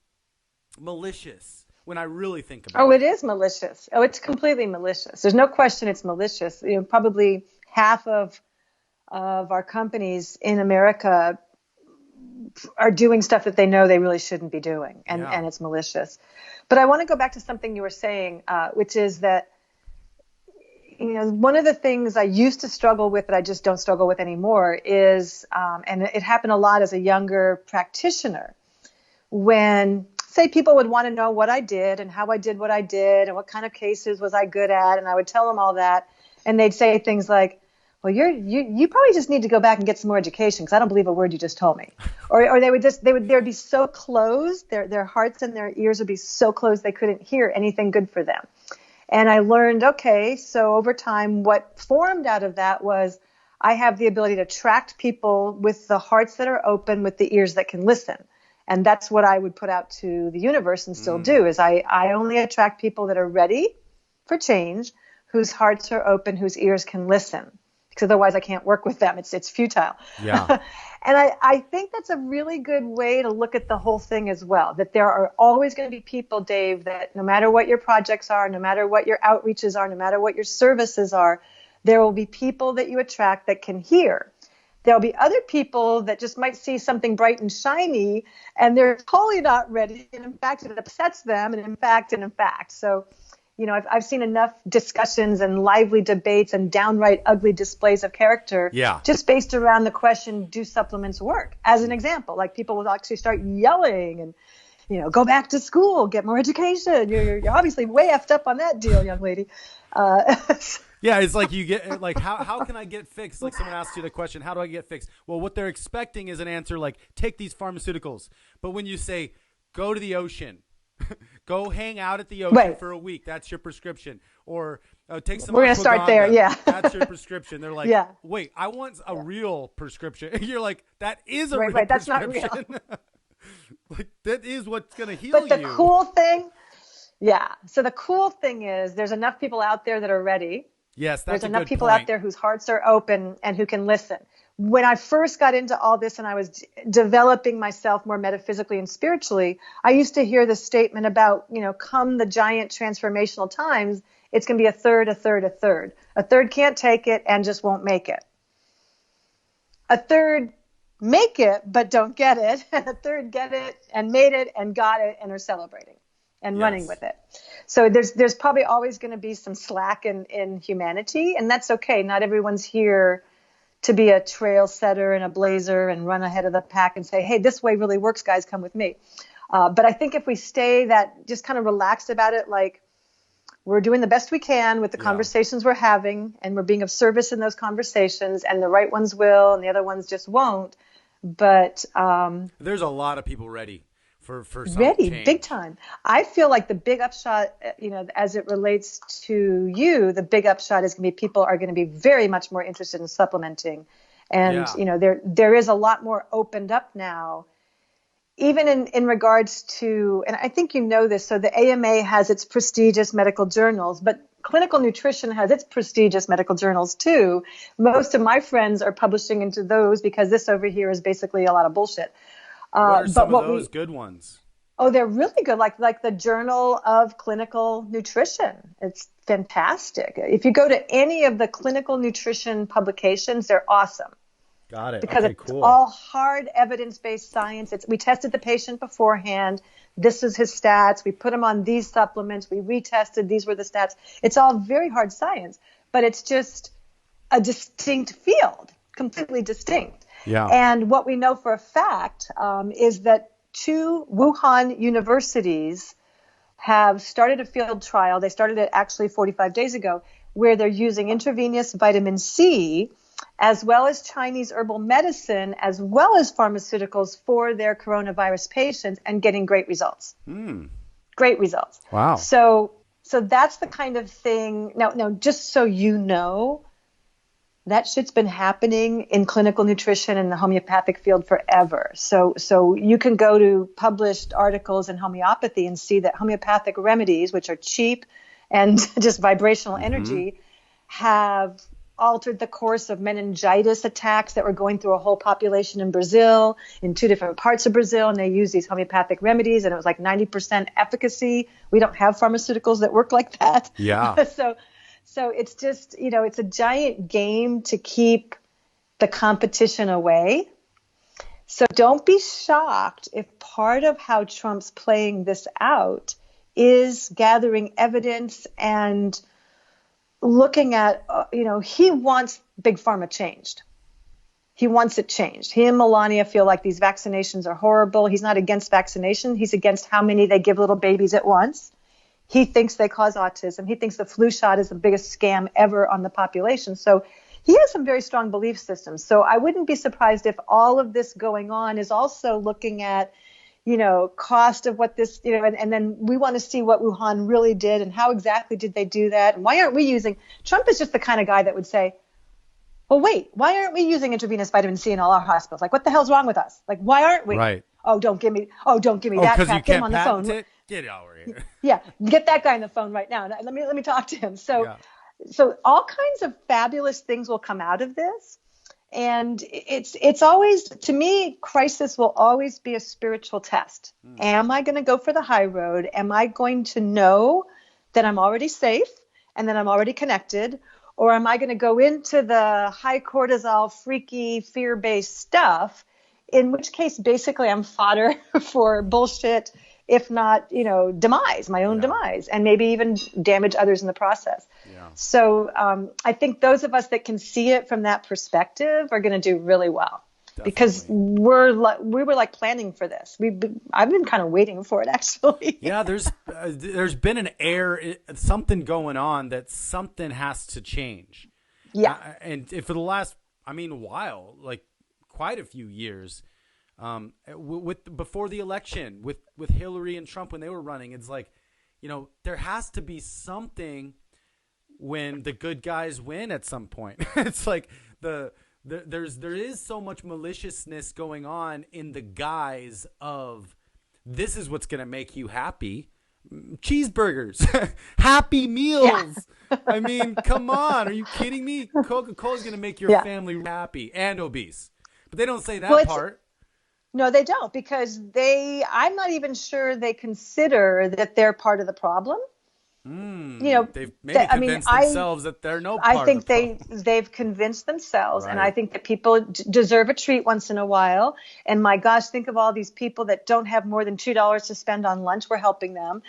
malicious when I really think about it. Oh, it is malicious. Oh, it's completely malicious. There's no question it's malicious. You know, probably half of our companies in America are doing stuff that they know they really shouldn't be doing, and it's malicious. But I want to go back to something you were saying, which is that, you know, one of the things I used to struggle with that I just don't struggle with anymore is, and it happened a lot as a younger practitioner, when, say, people would want to know what I did and how I did what I did and what kind of cases was I good at, and I would tell them all that, and they'd say things like, well, you probably just need to go back and get some more education, because I don't believe a word you just told me. Or they would be so closed, their hearts and their ears would be so closed they couldn't hear anything good for them. And I learned, okay, so over time, what formed out of that was I have the ability to attract people with the hearts that are open, with the ears that can listen. And that's what I would put out to the universe and still do, is I only attract people that are ready for change, whose hearts are open, whose ears can listen. Because otherwise I can't work with them. It's futile. Yeah. And I think that's a really good way to look at the whole thing as well, that there are always going to be people, Dave, that no matter what your projects are, no matter what your outreaches are, no matter what your services are, there will be people that you attract that can hear. There'll be other people that just might see something bright and shiny, and they're totally not ready. And in fact, it upsets them. And in fact. So, you know, I've seen enough discussions and lively debates and downright ugly displays of character just based around the question, do supplements work? As an example, like people will actually start yelling and, you know, go back to school, get more education. You're obviously way effed up on that deal, young lady. Yeah, it's like you get like, how can I get fixed? Like someone asks you the question, how do I get fixed? Well, what they're expecting is an answer like, take these pharmaceuticals. But when you say, go to the ocean, go hang out at the ocean for a week, that's your prescription. Or take some. We're going to start there, that's your prescription. They're like, wait, I want a real prescription. You're like, that is a real prescription. That's not real. Like, that is what's going to heal you. But the cool thing, so the cool thing is there's enough people out there that are ready. Yes, that's There's a enough good people point. out there whose hearts are open and who can listen. When I first got into all this and I was developing myself more metaphysically and spiritually, I used to hear the statement about, you know, come the giant transformational times, it's going to be a third. A third can't take it and just won't make it. A third make it but don't get it. And a third get it and made it and got it and are celebrating and running with it. So there's probably always going to be some slack in humanity, and that's okay. Not everyone's here to be a trail setter and a blazer and run ahead of the pack and say, hey, this way really works, guys, come with me. But I think if we stay that just kind of relaxed about it, like we're doing the best we can with the conversations we're having, and we're being of service in those conversations, and the right ones will and the other ones just won't. But there's a lot of people ready for some ready, change. big time. I feel like the big upshot, you know, as it relates to you, the big upshot is going to be people are going to be very much more interested in supplementing. And, you know, there is a lot more opened up now, even in regards to, and I think you know this, so the AMA has its prestigious medical journals, but clinical nutrition has its prestigious medical journals too. Most of my friends are publishing into those because this over here is basically a lot of bullshit. What are some of those good ones? Oh, they're really good. Like the Journal of Clinical Nutrition. It's fantastic. If you go to any of the clinical nutrition publications, they're awesome. Got it. Because it's all hard evidence-based science. We tested the patient beforehand. This is his stats. We put him on these supplements. We retested. These were the stats. It's all very hard science, but it's just a distinct field. completely distinct. Yeah. And what we know for a fact is that 2 Wuhan universities have started a field trial. They started it actually 45 days ago, where they're using intravenous vitamin C as well as Chinese herbal medicine, as well as pharmaceuticals for their coronavirus patients, and getting great results. Great results. Wow. So that's the kind of thing. Now, just so you know, that shit's been happening in clinical nutrition in the homeopathic field forever. So you can go to published articles in homeopathy and see that homeopathic remedies, which are cheap and just vibrational energy, have altered the course of meningitis attacks that were going through a whole population in Brazil, in 2 different parts of Brazil, and they use these homeopathic remedies, and it was like 90% efficacy. We don't have pharmaceuticals that work like that. Yeah. So it's just, it's a giant game to keep the competition away. So don't be shocked if part of how Trump's playing this out is gathering evidence and looking at, he wants Big Pharma changed. He wants it changed. He and Melania feel like these vaccinations are horrible. He's not against vaccination. He's against how many they give little babies at once. He thinks they cause autism. He thinks the flu shot is the biggest scam ever on the population. So he has some very strong belief systems. So I wouldn't be surprised if all of this going on is also looking at, cost of what this, and then we want to see what Wuhan really did and how exactly did they do that. And why aren't we using, Trump is just the kind of guy that would say, well, wait, why aren't we using intravenous vitamin C in all our hospitals? Like, what the hell's wrong with us? Like, why aren't we? Right. Oh, don't give me that crap. Get him on the phone. It? Get over here. Yeah, get that guy on the phone right now. Let me talk to him. So all kinds of fabulous things will come out of this. And it's always, to me, crisis will always be a spiritual test. Am I going to go for the high road? Am I going to know that I'm already safe and that I'm already connected? Or am I going to go into the high cortisol, freaky, fear-based stuff, in which case, basically, I'm fodder for bullshit, if not, demise, my own demise, and maybe even damage others in the process. Yeah. So I think those of us that can see it from that perspective are going to do really well. Definitely. Because we were like planning for this. I've been kind of waiting for it, actually. Yeah, there's been an something going on that something has to change. Yeah. And for the last, while, like quite a few years, before the election with Hillary and Trump when they were running, it's like, there has to be something when the good guys win at some point. It's like there is so much maliciousness going on in the guise of, this is what's going to make you happy. Cheeseburgers, Happy Meals. Yeah. Come on. Are you kidding me? Coca-Cola's going to make your family happy and obese. But they don't say that part. No, they don't, because I'm not even sure they consider that they're part of the problem. They've maybe convinced themselves that they're no part I think of the problem. they've convinced themselves, right. And I think that people deserve a treat once in a while. And my gosh, think of all these people that don't have more than $2 to spend on lunch. We're helping them.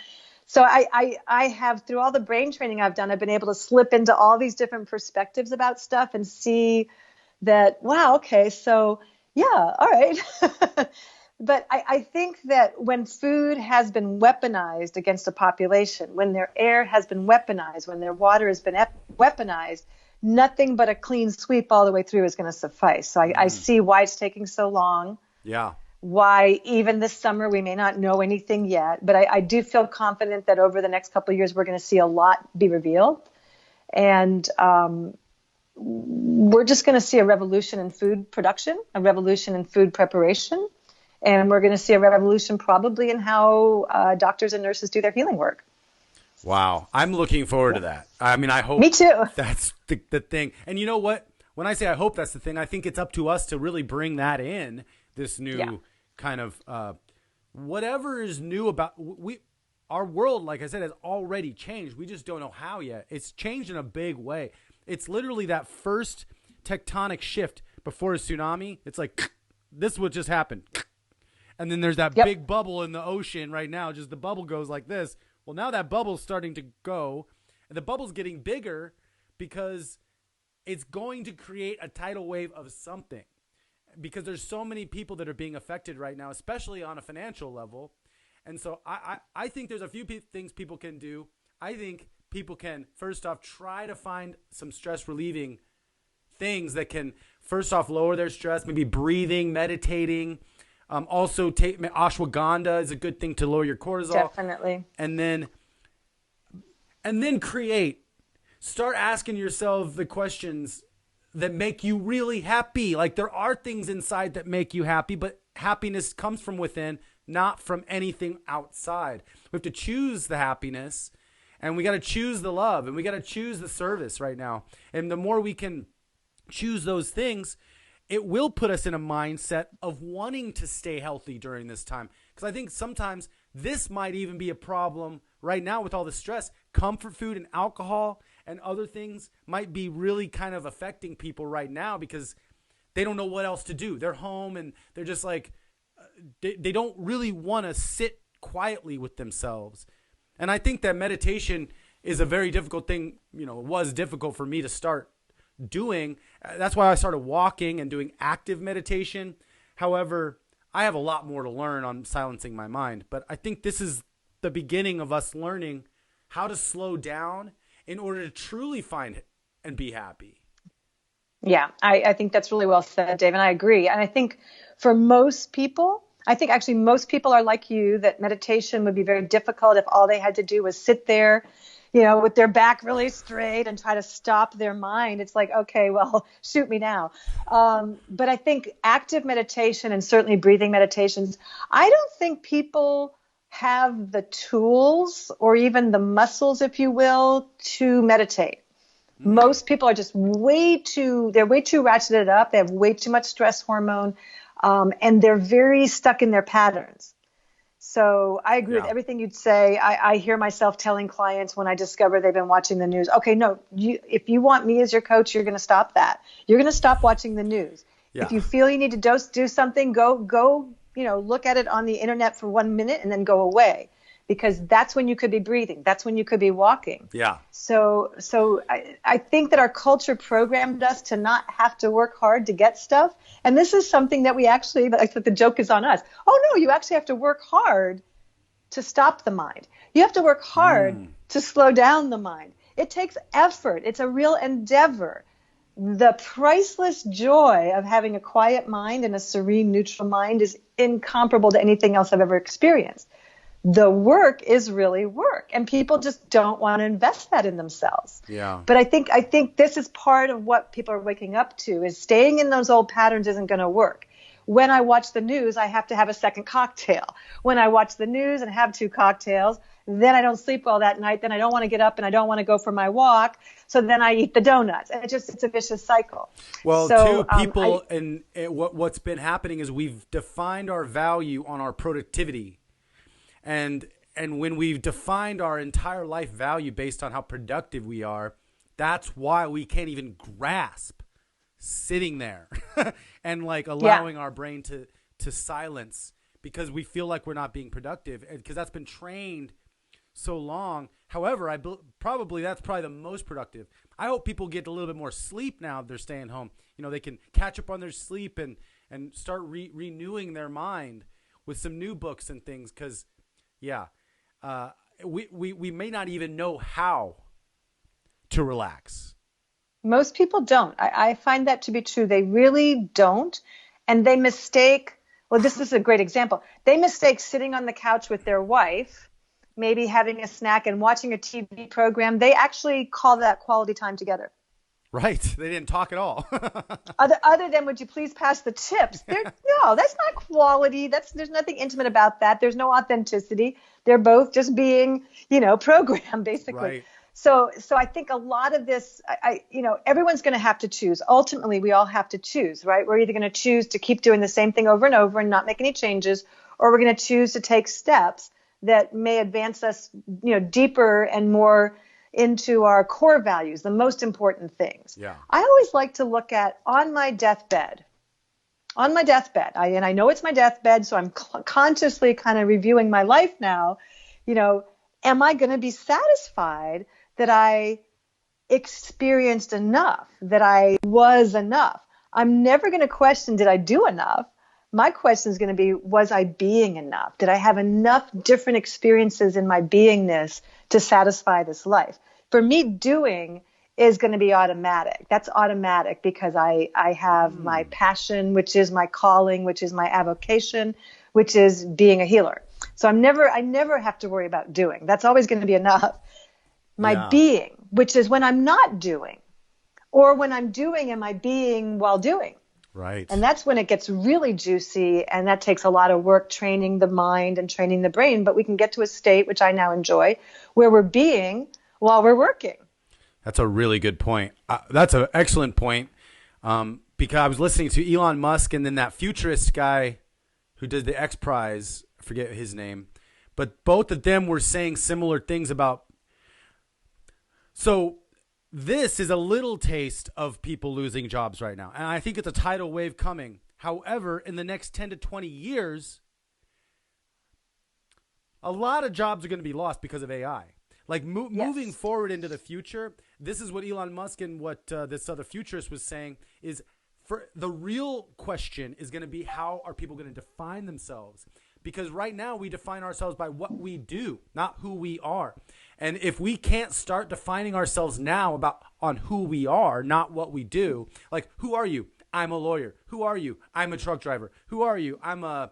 So I have, through all the brain training I've done, I've been able to slip into all these different perspectives about stuff and see that, wow, okay, so yeah, all right. But I think that when food has been weaponized against a population, when their air has been weaponized, when their water has been weaponized, nothing but a clean sweep all the way through is going to suffice. So I see why it's taking so long. Yeah. Why even this summer we may not know anything yet. But I do feel confident that over the next couple of years we're going to see a lot be revealed. And we're just going to see a revolution in food production, a revolution in food preparation. And we're going to see a revolution probably in how doctors and nurses do their healing work. Wow. I'm looking forward to that. I hope. Me too. That's the thing. And you know what? When I say I hope that's the thing, I think it's up to us to really bring that in, this new kind of whatever is new about our world, like I said, has already changed. We just don't know how yet. It's changed in a big way. It's literally that first tectonic shift before a tsunami. It's like, this is what just happened. And then there's that big bubble in the ocean right now. Just the bubble goes like this. Well, now that bubble's starting to go. And the bubble's getting bigger because it's going to create a tidal wave of something, because there's so many people that are being affected right now, especially on a financial level. And so I think there's a few things people can do. I think people can, first off, try to find some stress relieving things that can, first off, lower their stress, maybe breathing, meditating. Also, ashwagandha is a good thing to lower your cortisol. Definitely. And then start asking yourself the questions that make you really happy. Like, there are things inside that make you happy, but happiness comes from within, not from anything outside. We have to choose the happiness, and we got to choose the love, and we got to choose the service right now. And the more we can choose those things, it will put us in a mindset of wanting to stay healthy during this time. Because I think sometimes this might even be a problem right now with all the stress. Comfort food and alcohol and other things might be really kind of affecting people right now because they don't know what else to do. They're home and they're just like, they don't really want to sit quietly with themselves. And I think that meditation is a very difficult thing. It was difficult for me to start doing. That's why I started walking and doing active meditation. However, I have a lot more to learn on silencing my mind. But I think this is the beginning of us learning how to slow down in order to truly find it and be happy. Yeah, I think that's really well said, Dave, and I agree. And I think for most people, most people are like you, that meditation would be very difficult if all they had to do was sit there, with their back really straight and try to stop their mind. It's like, okay, well, shoot me now. But I think active meditation and certainly breathing meditations, I don't think people have the tools or even the muscles, if you will, to meditate. Most people are just way too ratcheted up. They have way too much stress hormone, and they're very stuck in their patterns. So I agree with everything you'd say. I hear myself telling clients when I discover they've been watching the news, okay, no, if you want me as your coach, you're going to stop that. You're going to stop watching the news. Yeah. If you feel you need to do something, go, look at it on the internet for 1 minute and then go away, because that's when you could be breathing. That's when you could be walking. Yeah. So I think that our culture programmed us to not have to work hard to get stuff. And this is something that we actually, like, the joke is on us. Oh no, you actually have to work hard to stop the mind. You have to work hard to slow down the mind. It takes effort. It's a real endeavor. The priceless joy of having a quiet mind and a serene, neutral mind is incomparable to anything else I've ever experienced. The work is really work, and people just don't want to invest that in themselves. Yeah. But I think this is part of what people are waking up to, is staying in those old patterns isn't going to work. When I watch the news, I have to have a second cocktail. When I watch the news and have 2 cocktails, then I don't sleep well that night. Then I don't want to get up and I don't want to go for my walk. So then I eat the donuts, and it's a vicious cycle. Well, people, what's been happening is we've defined our value on our productivity. And when we've defined our entire life value based on how productive we are, that's why we can't even grasp sitting there and allowing our brain to silence, because we feel like we're not being productive, because that's been trained so long. However, that's probably the most productive. I hope people get a little bit more sleep now if they're staying home. They can catch up on their sleep and start renewing their mind with some new books and things, because we may not even know how to relax. Most people don't. I find that to be true. They really don't. And they mistake, this is a great example. They mistake sitting on the couch with their wife, maybe having a snack and watching a TV program. They actually call that quality time together. Right. They didn't talk at all. other than, would you please pass the chips? No, that's not quality. There's nothing intimate about that. There's no authenticity. They're both just being, programmed, basically. Right. So I think a lot of this, everyone's going to have to choose. Ultimately, we all have to choose, right? We're either going to choose to keep doing the same thing over and over and not make any changes, or we're going to choose to take steps that may advance us, deeper and more into our core values, the most important things. Yeah. I always like to look at on my deathbed, and I know it's my deathbed, so I'm consciously kind of reviewing my life now. Am I going to be satisfied that I experienced enough, that I was enough. I'm never going to question, did I do enough? My question is going to be, was I being enough? Did I have enough different experiences in my beingness to satisfy this life? For me, doing is going to be automatic. That's automatic because I have my passion, which is my calling, which is my avocation, which is being a healer. So I never have to worry about doing. That's always going to be enough. My being, which is when I'm not doing, or when I'm doing, am I being while doing? Right. And that's when it gets really juicy, and that takes a lot of work, training the mind and training the brain. But we can get to a state, which I now enjoy, where we're being while we're working. That's a really good point. That's an excellent point, because I was listening to Elon Musk and then that futurist guy who did the X Prize, I forget his name, but both of them were saying similar things about. So this is a little taste of people losing jobs right now, and I think it's a tidal wave coming. However, in the next 10 to 20 years, a lot of jobs are going to be lost because of AI. Like moving forward into the future, this is what Elon Musk and what this other futurist was saying is, for the real question is going to be, how are people going to define themselves? Because right now we define ourselves by what we do, not who we are. And if we can't start defining ourselves now on who we are, not what we do, like, who are you? I'm a lawyer. Who are you? I'm a truck driver. Who are you? I'm a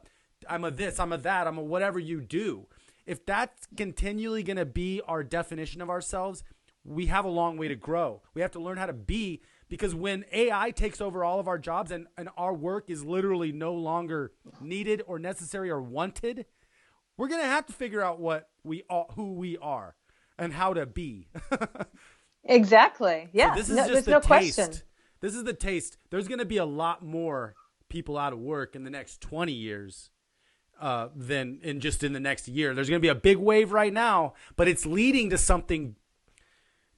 this, I'm a that, I'm a whatever you do. If that's continually going to be our definition of ourselves, we have a long way to grow. We have to learn how to be, because when AI takes over all of our jobs and our work is literally no longer needed or necessary or wanted, we're going to have to figure out who we are and how to be. Exactly. Yeah. So this is just there's the no taste. question. This is the taste. There's going to be a lot more people out of work in the next 20 years. Than in the next year. There's going to be a big wave right now, but it's leading to something.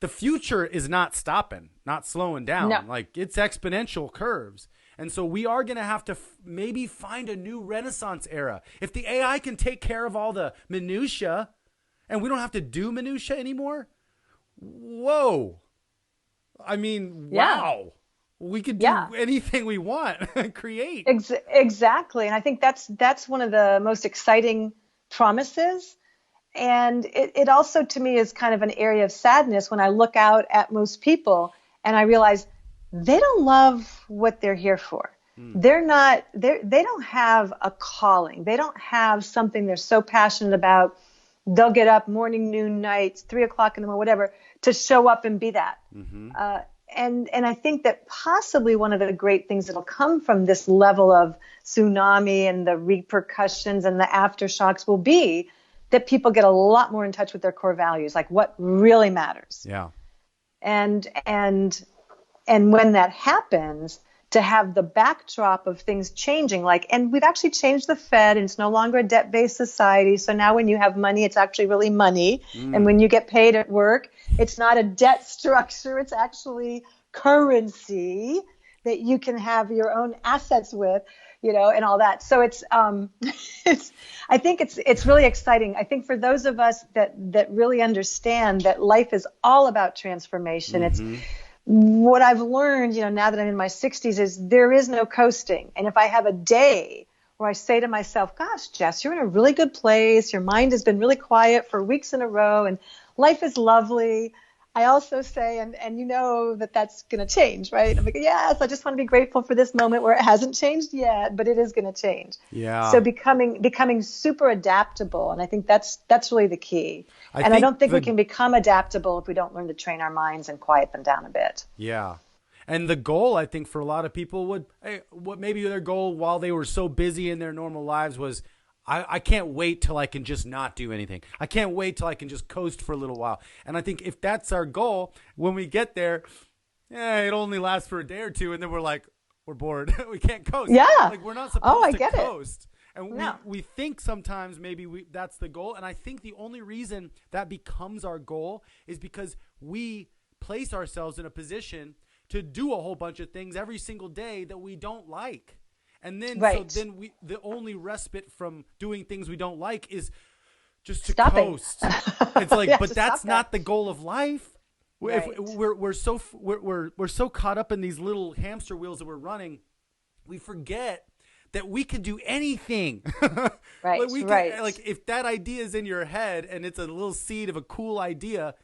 The future is not stopping, not slowing down. No. Like, it's exponential curves. And so we are going to have to maybe find a new Renaissance era. If the AI can take care of all the minutia and we don't have to do minutia anymore, whoa. I mean, wow. We could do anything we want and create. Exactly. And I think that's one of the most exciting promises. And it also, to me, is kind of an area of sadness when I look out at most people and I realize they don't love what they're here for. They don't have a calling. They don't have something they're so passionate about. They'll get up morning, noon, night, 3 o'clock in the morning, whatever, to show up and be that. Mm-hmm. And I think that possibly one of the great things that'll come from this level of tsunami and the repercussions and the aftershocks will be that people get a lot more in touch with their core values, like what really matters. Yeah. And when that happens, to have the backdrop of things changing, and we've actually changed the Fed, and it's no longer a debt-based society. So now when you have money, it's actually really money. And when you get paid at work, it's not a debt structure. It's actually currency that you can have your own assets with, and all that. So I think it's really exciting. I think for those of us that really understand that life is all about transformation, it's what I've learned, now that I'm in my 60s, is there is no coasting. And if I have a day where I say to myself, gosh, Jess, you're in a really good place. Your mind has been really quiet for weeks in a row and life is lovely. I also say, and that's going to change, right? I'm like, yes, I just want to be grateful for this moment where it hasn't changed yet, but it is going to change. Yeah. So becoming super adaptable. And I think that's really the key. I don't think we can become adaptable if we don't learn to train our minds and quiet them down a bit. Yeah. And the goal, I think, for a lot of people maybe their goal while they were so busy in their normal lives was, I can't wait till I can just not do anything. I can't wait till I can just coast for a little while. And I think if that's our goal, when we get there, it only lasts for a day or two, and then we're bored. We can't coast. Yeah. We're not supposed to coast. It. And we think sometimes maybe that's the goal. And I think the only reason that becomes our goal is because we place ourselves in a position to do a whole bunch of things every single day that we don't like. And then, the only respite from doing things we don't like is just to coast. It's but that's not the goal of life. We're so caught up in these little hamster wheels that we're running, we forget that we can do anything. Right. Like if that idea is in your head and it's a little seed of a cool idea,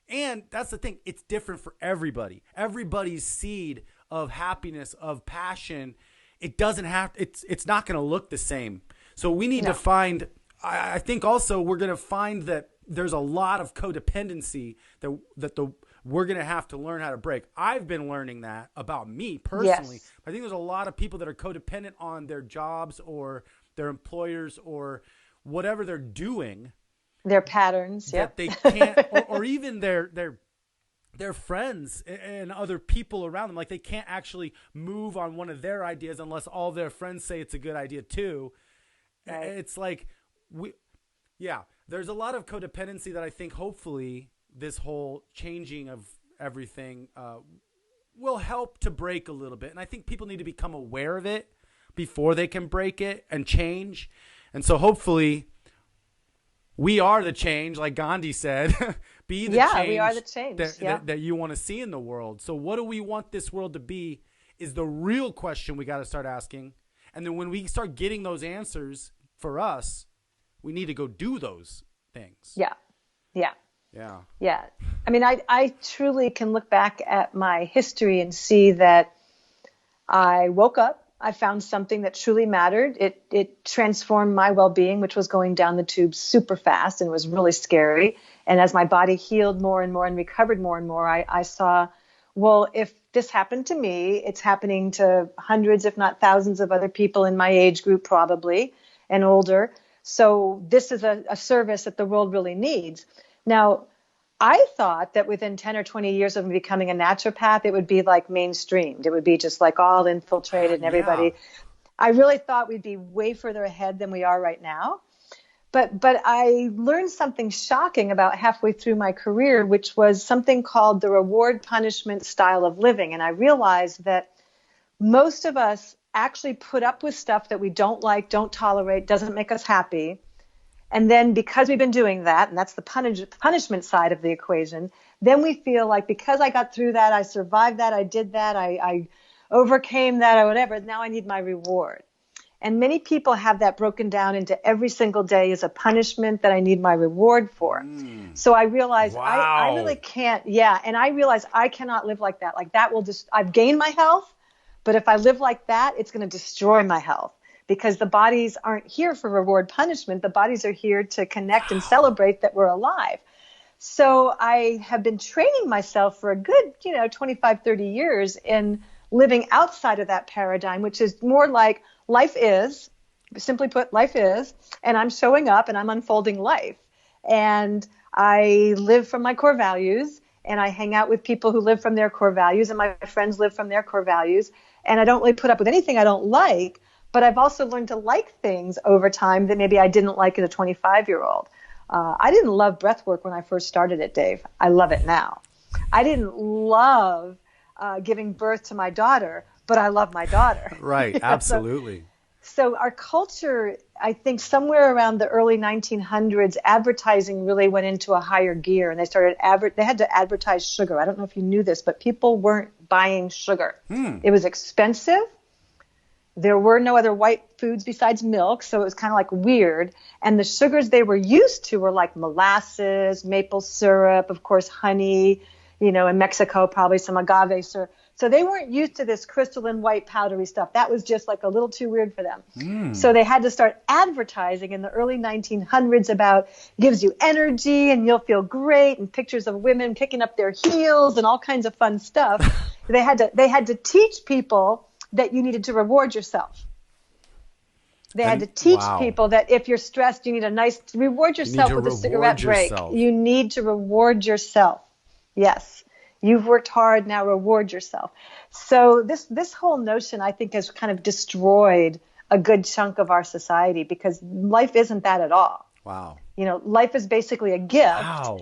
and that's the thing, it's different for everybody. Everybody's seed of happiness, of passion, it doesn't have, it's not going to look the same. So we need to find, I think also we're going to find that there's a lot of codependency that we're going to have to learn how to break. I've been learning that about me personally. Yes. I think there's a lot of people that are codependent on their jobs or their employers or whatever they're doing. Their patterns, that they can't, or even their friends and other people around them. Like they can't actually move on one of their ideas unless all their friends say it's a good idea too. Right. It's like there's a lot of codependency that I think hopefully this whole changing of everything will help to break a little bit. And I think people need to become aware of it before they can break it and change. And so hopefully we are the change, like Gandhi said. Be the change. We are the change that you want to see in the world. So what do we want this world to be is the real question we got to start asking. And then when we start getting those answers for us, we need to go do those things. Yeah. I mean, I truly can look back at my history and see that I woke up, I found something that truly mattered. It transformed my well-being, which was going down the tube super fast and was really scary. And as my body healed more and more and recovered more and more, I saw, well, if this happened to me, it's happening to hundreds, if not thousands of other people in my age group probably and older. So this is a service that the world really needs. Now, I thought that within 10 or 20 years of becoming a naturopath, it would be like mainstreamed. It would be just like all infiltrated and everybody. Yeah. I really thought we'd be way further ahead than we are right now. But I learned something shocking about halfway through my career, which was something called the reward punishment style of living. And I realized that most of us actually put up with stuff that we don't like, don't tolerate, doesn't make us happy. And then because we've been doing that, and that's the punishment side of the equation, then we feel like because I got through that, I survived that, I did that, I overcame that or whatever, now I need my reward. And many people have that broken down into every single day as a punishment that I need my reward for. So I realized I really can't, and I realized I cannot live like that. Like that will just, I've gained my health, but if I live like that, it's going to destroy my health. Because the bodies aren't here for reward punishment. The bodies are here to connect and celebrate that we're alive. So I have been training myself for a good, 25, 30 years in living outside of that paradigm, which is more like life is, simply put, life is, and I'm showing up and I'm unfolding life. And I live from my core values, and I hang out with people who live from their core values, and my friends live from their core values. And I don't really put up with anything I don't like. But I've also learned to like things over time that maybe I didn't like as a 25-year-old. I didn't love breath work when I first started it, Dave. I love it now. I didn't love giving birth to my daughter, but I love my daughter. Right, absolutely. So our culture, I think somewhere around the early 1900s, advertising really went into a higher gear, and they had to advertise sugar. I don't know if you knew this, but people weren't buying sugar. It was expensive. There were no other white foods besides milk, so it was kind of like weird. And the sugars they were used to were like molasses, maple syrup, of course, honey, in Mexico, probably some agave syrup. So they weren't used to this crystalline white powdery stuff. That was just like a little too weird for them. So they had to start advertising in the early 1900s about gives you energy and you'll feel great, and pictures of women picking up their heels and all kinds of fun stuff. They had to teach people that you needed to reward yourself. They had to teach people that if you're stressed, you need a nice reward yourself with a cigarette break. You need to reward yourself. Yes. You've worked hard, now reward yourself. So this whole notion, I think, has kind of destroyed a good chunk of our society, because life isn't that at all. Wow. Life is basically a gift. Wow.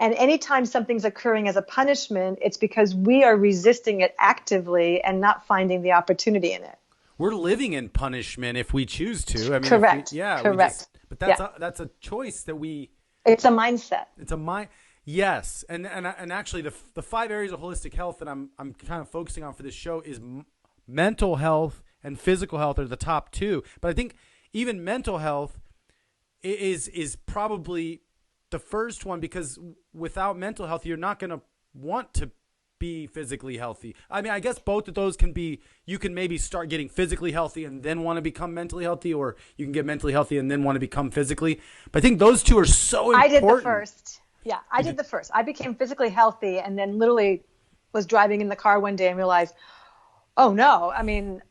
And anytime something's occurring as a punishment, it's because we are resisting it actively and not finding the opportunity in it. We're living in punishment if we choose to. I mean, correct. Correct. But that's a choice that we. It's a mindset. It's a mind. Yes, and actually the 5 areas of holistic health that I'm kind of focusing on for this show is mental health and physical health are the top 2. But I think even mental health is probably the first one, because without mental health, you're not going to want to be physically healthy. I mean, I guess both of those can be, you can maybe start getting physically healthy and then want to become mentally healthy, or you can get mentally healthy and then want to become physically. But I think those two are so important. I did the first. Yeah, I did the first. I became physically healthy and then literally was driving in the car one day and realized, oh no, I mean,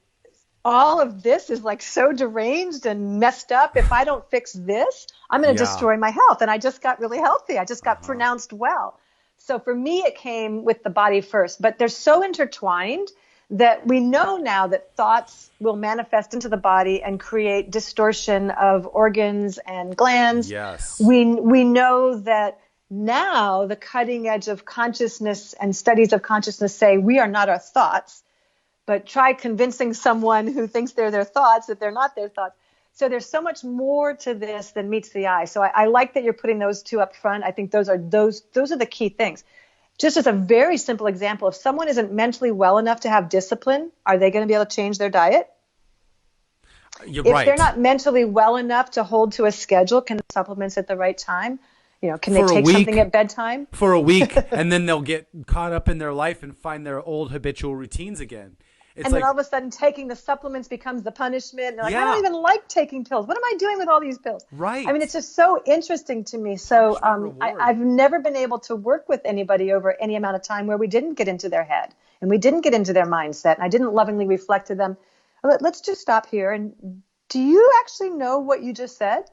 all of this is like so deranged and messed up. If I don't fix this, I'm going to destroy my health. And I just got really healthy. I just got pronounced well. So for me, it came with the body first, but they're so intertwined that we know now that thoughts will manifest into the body and create distortion of organs and glands. Yes. We know that now the cutting edge of consciousness and studies of consciousness say we are not our thoughts, but try convincing someone who thinks they're their thoughts that they're not their thoughts. So there's so much more to this than meets the eye. So I like that you're putting those two up front. I think those are the key things. Just as a very simple example, if someone isn't mentally well enough to have discipline, are they going to be able to change their diet? You're if right. they're not mentally well enough to hold to a schedule, can supplements at the right time? Can they take something at bedtime? For a week, and then they'll get caught up in their life and find their old habitual routines again. And then all of a sudden taking the supplements becomes the punishment. And they're like, I don't even like taking pills. What am I doing with all these pills? Right. I mean, it's just so interesting to me. So I've never been able to work with anybody over any amount of time where we didn't get into their head and we didn't get into their mindset. And I didn't lovingly reflect to them, let's just stop here. And do you actually know what you just said?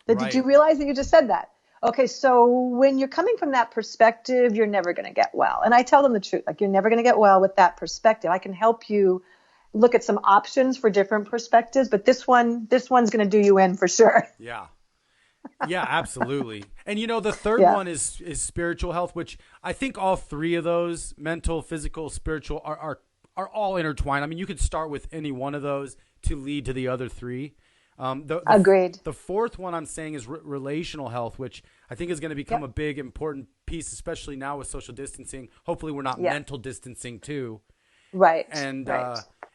Did you realize that you just said that? Okay, so when you're coming from that perspective, you're never going to get well. And I tell them the truth, like you're never going to get well with that perspective. I can help you look at some options for different perspectives, but this one's going to do you in for sure. Yeah. Yeah, absolutely. And the third one is spiritual health, which I think all 3 of those, mental, physical, spiritual, are all intertwined. I mean, you could start with any one of those to lead to the other 3. Agreed. The fourth one I'm saying is relational health, which I think is going to become a big, important piece, especially now with social distancing. Hopefully we're not mental distancing too. Right. And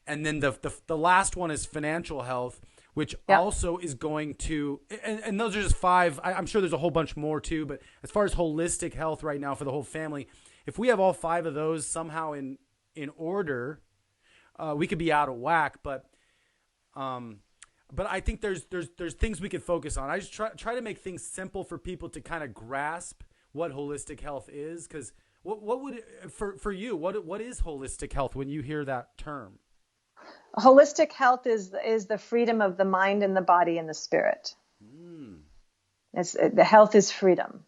then the last one is financial health, which also is going to, and those are just 5. I'm sure there's a whole bunch more too, but as far as holistic health right now for the whole family, if we have all 5 of those somehow in order, we could be out of whack, but I think there's things we could focus on. I just try to make things simple for people to kind of grasp what holistic health is. Because what would for you, what is holistic health when you hear that term? Holistic health is the freedom of the mind and the body and the spirit. The health is freedom.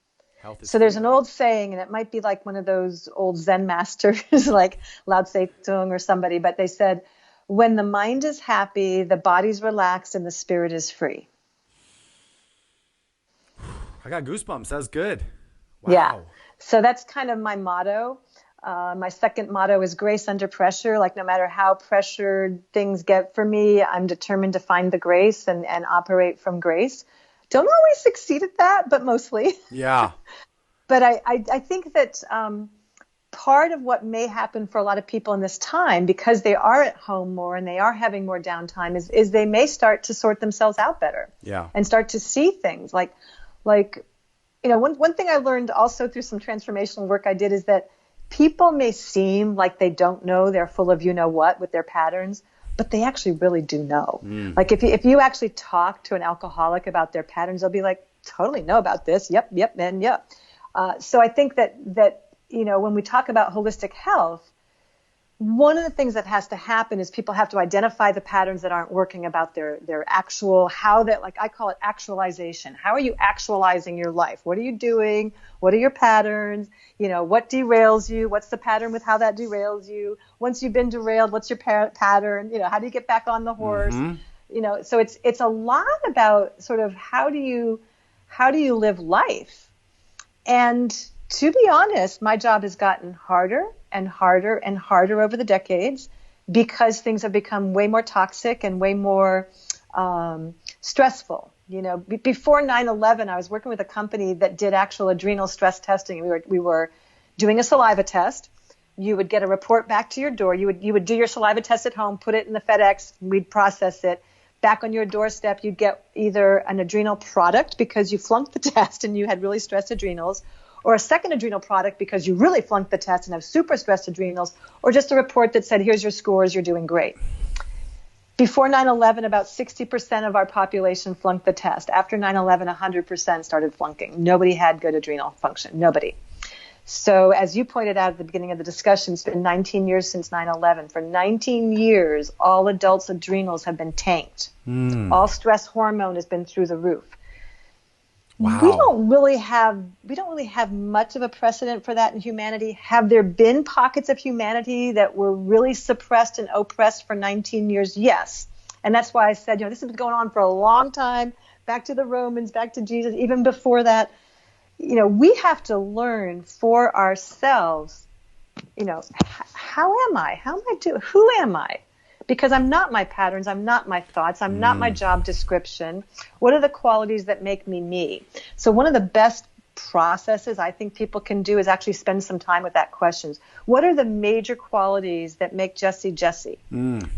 There's an old saying, and it might be like one of those old Zen masters like Lao Tse Tung or somebody, but they said, when the mind is happy, the body's relaxed, and the spirit is free. I got goosebumps. That's good. Wow. Yeah. So that's kind of my motto. My second motto is grace under pressure. Like no matter how pressured things get for me, I'm determined to find the grace and operate from grace. Don't always succeed at that, but mostly. Yeah. But I think that part of what may happen for a lot of people in this time, because they are at home more and they are having more downtime, is they may start to sort themselves out better. Yeah. And start to see things like one thing I learned also through some transformational work I did is that people may seem like they don't know, they're full of what with their patterns, but they actually really do know. Like if you actually talk to an alcoholic about their patterns, they'll be like, totally know about this. Yep, and yep. So I think that when we talk about holistic health, one of the things that has to happen is people have to identify the patterns that aren't working about their actual, like I call it actualization. How are you actualizing your life? What are you doing? What are your patterns? What derails you? What's the pattern with how that derails you? Once you've been derailed, what's your pattern? How do you get back on the horse? So it's a lot about sort of how do you live life? And to be honest, my job has gotten harder and harder and harder over the decades because things have become way more toxic and way more stressful. Before 9/11, I was working with a company that did actual adrenal stress testing. We were doing a saliva test. You would get a report back to your door. You would do your saliva test at home, put it in the FedEx, we'd process it. Back on your doorstep, you'd get either an adrenal product because you flunked the test and you had really stressed adrenals, or a second adrenal product because you really flunked the test and have super stressed adrenals, or just a report that said, here's your scores, you're doing great. Before 9/11, about 60% of our population flunked the test. After 9/11, 100% started flunking. Nobody had good adrenal function. Nobody. So as you pointed out at the beginning of the discussion, it's been 19 years since 9/11. For 19 years, all adults' adrenals have been tanked. All stress hormone has been through the roof. Wow. We don't really have much of a precedent for that in humanity. Have there been pockets of humanity that were really suppressed and oppressed for 19 years? Yes. And that's why I said, this has been going on for a long time, back to the Romans, back to Jesus, even before that. We have to learn for ourselves, how am I? How am I doing? Who am I? Because I'm not my patterns, I'm not my thoughts, I'm not my job description. What are the qualities that make me me? So one of the best processes I think people can do is actually spend some time with that question. What are the major qualities that make Jessie Jessie?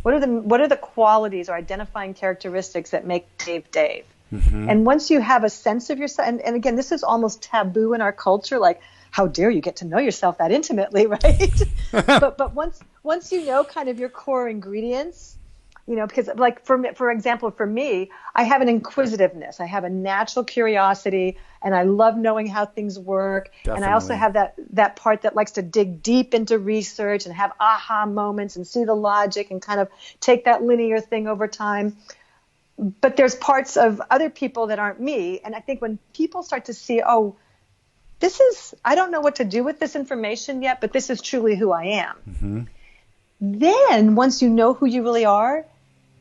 What are the qualities or identifying characteristics that make Dave Dave? And once you have a sense of yourself, and again, this is almost taboo in our culture, like, how dare you get to know yourself that intimately, right? but once you know kind of your core ingredients, because like for example, for me, I have an inquisitiveness, I have a natural curiosity, and I love knowing how things work. Definitely. And I also have that part that likes to dig deep into research and have aha moments and see the logic and kind of take that linear thing over time. But there's parts of other people that aren't me. And I think when people start to see, I don't know what to do with this information yet, but this is truly who I am. Then once you know who you really are,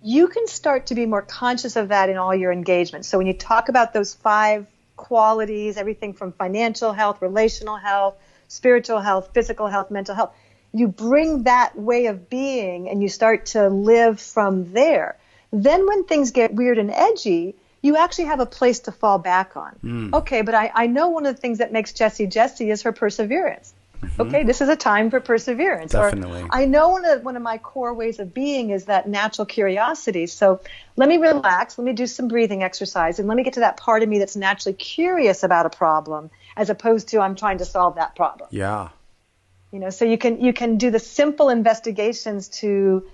you can start to be more conscious of that in all your engagements. So when you talk about those 5 qualities, everything from financial health, relational health, spiritual health, physical health, mental health, you bring that way of being and you start to live from there. Then when things get weird and edgy, you actually have a place to fall back on. Okay, but I know one of the things that makes Jessie Jessie is her perseverance. Okay, this is a time for perseverance. Definitely. Or I know one of my core ways of being is that natural curiosity. So let me relax, let me do some breathing exercise, and let me get to that part of me that's naturally curious about a problem, as opposed to I'm trying to solve that problem. Yeah. So you can do the simple investigations to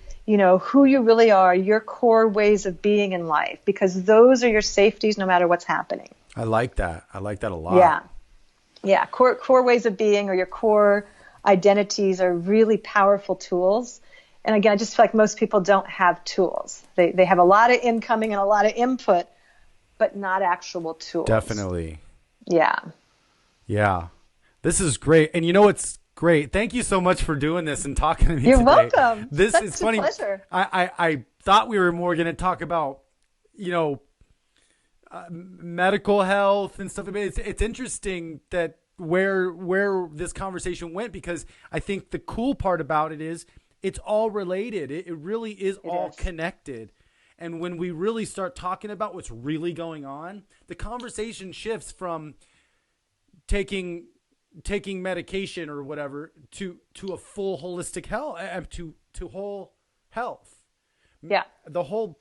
who you really are, your core ways of being in life, because those are your safeties no matter what's happening. I like that. I like that a lot. Yeah. Core ways of being or your core identities are really powerful tools. And again, I just feel like most people don't have tools. They have a lot of incoming and a lot of input, but not actual tools. Definitely. Yeah. This is great. And it's great. Thank you so much for doing this and talking to me You're today. welcome. This That's is funny. a pleasure. I thought we were more going to talk about, medical health and stuff. It's interesting that where this conversation went, because I think the cool part about it is it's all related. It really is all connected. And when we really start talking about what's really going on, the conversation shifts from taking medication or whatever to a full holistic health, to whole health. Yeah. The whole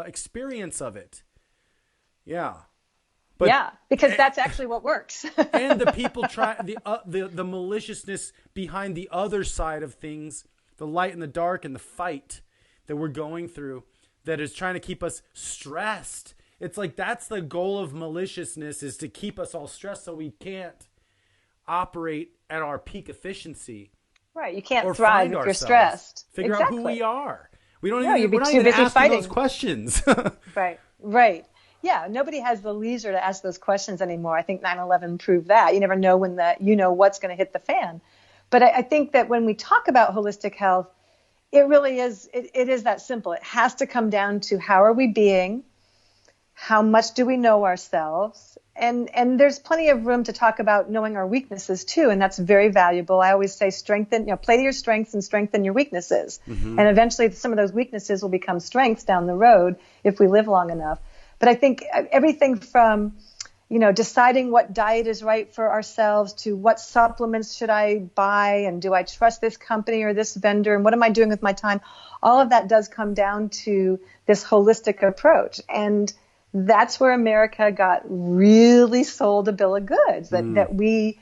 experience of it. Yeah. Because that's actually what works. And the people try the maliciousness behind the other side of things, the light and the dark and the fight that we're going through, that is trying to keep us stressed. It's like that's the goal of maliciousness, is to keep us all stressed so we can't operate at our peak efficiency. Right. You can't thrive if you're stressed. Figure out who we are. We're not you'd be even too busy asking fighting those questions. Right. Yeah, nobody has the leisure to ask those questions anymore. I think 9/11 proved that. You never know when what's going to hit the fan. But I think that when we talk about holistic health, it really is, it is that simple. It has to come down to how are we being? How much do we know ourselves? And there's plenty of room to talk about knowing our weaknesses too, and that's very valuable. I always say play to your strengths and strengthen your weaknesses. And eventually some of those weaknesses will become strengths down the road if we live long enough. But I think everything from, deciding what diet is right for ourselves to what supplements should I buy, and do I trust this company or this vendor, and what am I doing with my time? All of that does come down to this holistic approach. And that's where America got really sold a bill of goods, that we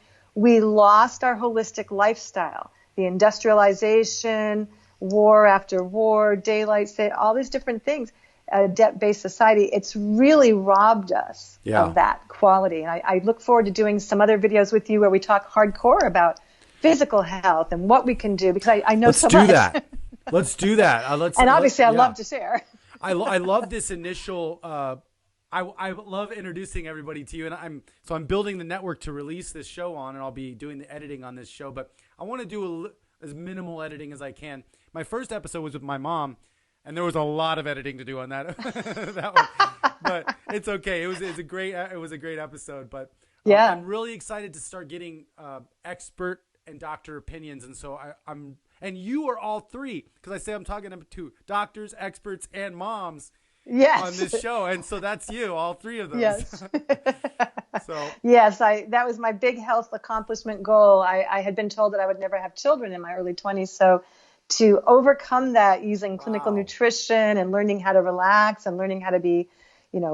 lost our holistic lifestyle, the industrialization, war after war, daylight saving, all these different things, a debt-based society. It's really robbed us of that quality. And I look forward to doing some other videos with you where we talk hardcore about physical health and what we can do, because I know Let's so do much. that. Let's do that. And obviously I love to share. I love this initial, I love introducing everybody to you, and I'm building the network to release this show on, and I'll be doing the editing on this show, but I want to do as minimal editing as I can. My first episode was with my mom, and there was a lot of editing to do on that that one, but it's okay. It was a great episode, but I'm really excited to start getting expert and doctor opinions, and so I'm and you are all three, because I say I'm talking to doctors, experts, and moms. Yes. On this show, and so that's you, all three of those. Yes. Yes, that was my big health accomplishment goal. I had been told that I would never have children in my early 20s, so to overcome that using clinical nutrition and learning how to relax and learning how to be,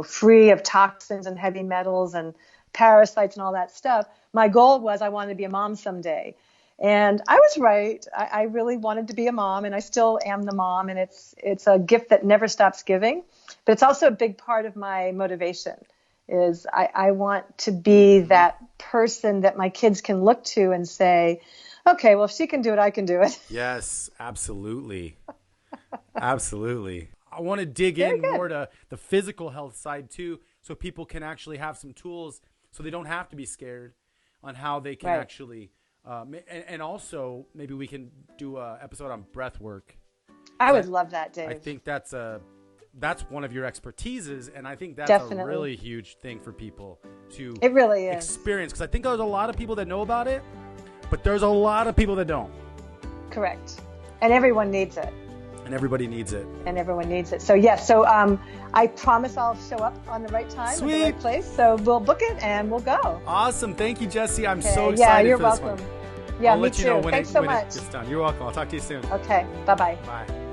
free of toxins and heavy metals and parasites and all that stuff, my goal was I wanted to be a mom someday. And I was right. I really wanted to be a mom, and I still am the mom, and it's a gift that never stops giving. But it's also a big part of my motivation is I want to be that person that my kids can look to and say, okay, well, if she can do it, I can do it. Yes, absolutely. Absolutely. I want to dig in more to the physical health side too, so people can actually have some tools so they don't have to be scared on how they can actually and also maybe we can do an episode on breath work. I would love that, Dave. I think that's one of your expertises, and I think that's Definitely. a really huge thing for people to it really is. experience, because I think there's a lot of people that know about it, but there's a lot of people that don't. Correct. And everyone needs it. And everybody needs it. And everyone needs it. So yes, I promise I'll show up on the right time, Sweet. at the right place. So we'll book it and we'll go. Awesome. Thank you, Jessie. I'm so excited you're for this welcome. one. Yeah, I'll me let you too. know when Thanks it so much. gets done. You're welcome. I'll talk to you soon. Okay. Bye-bye. Bye.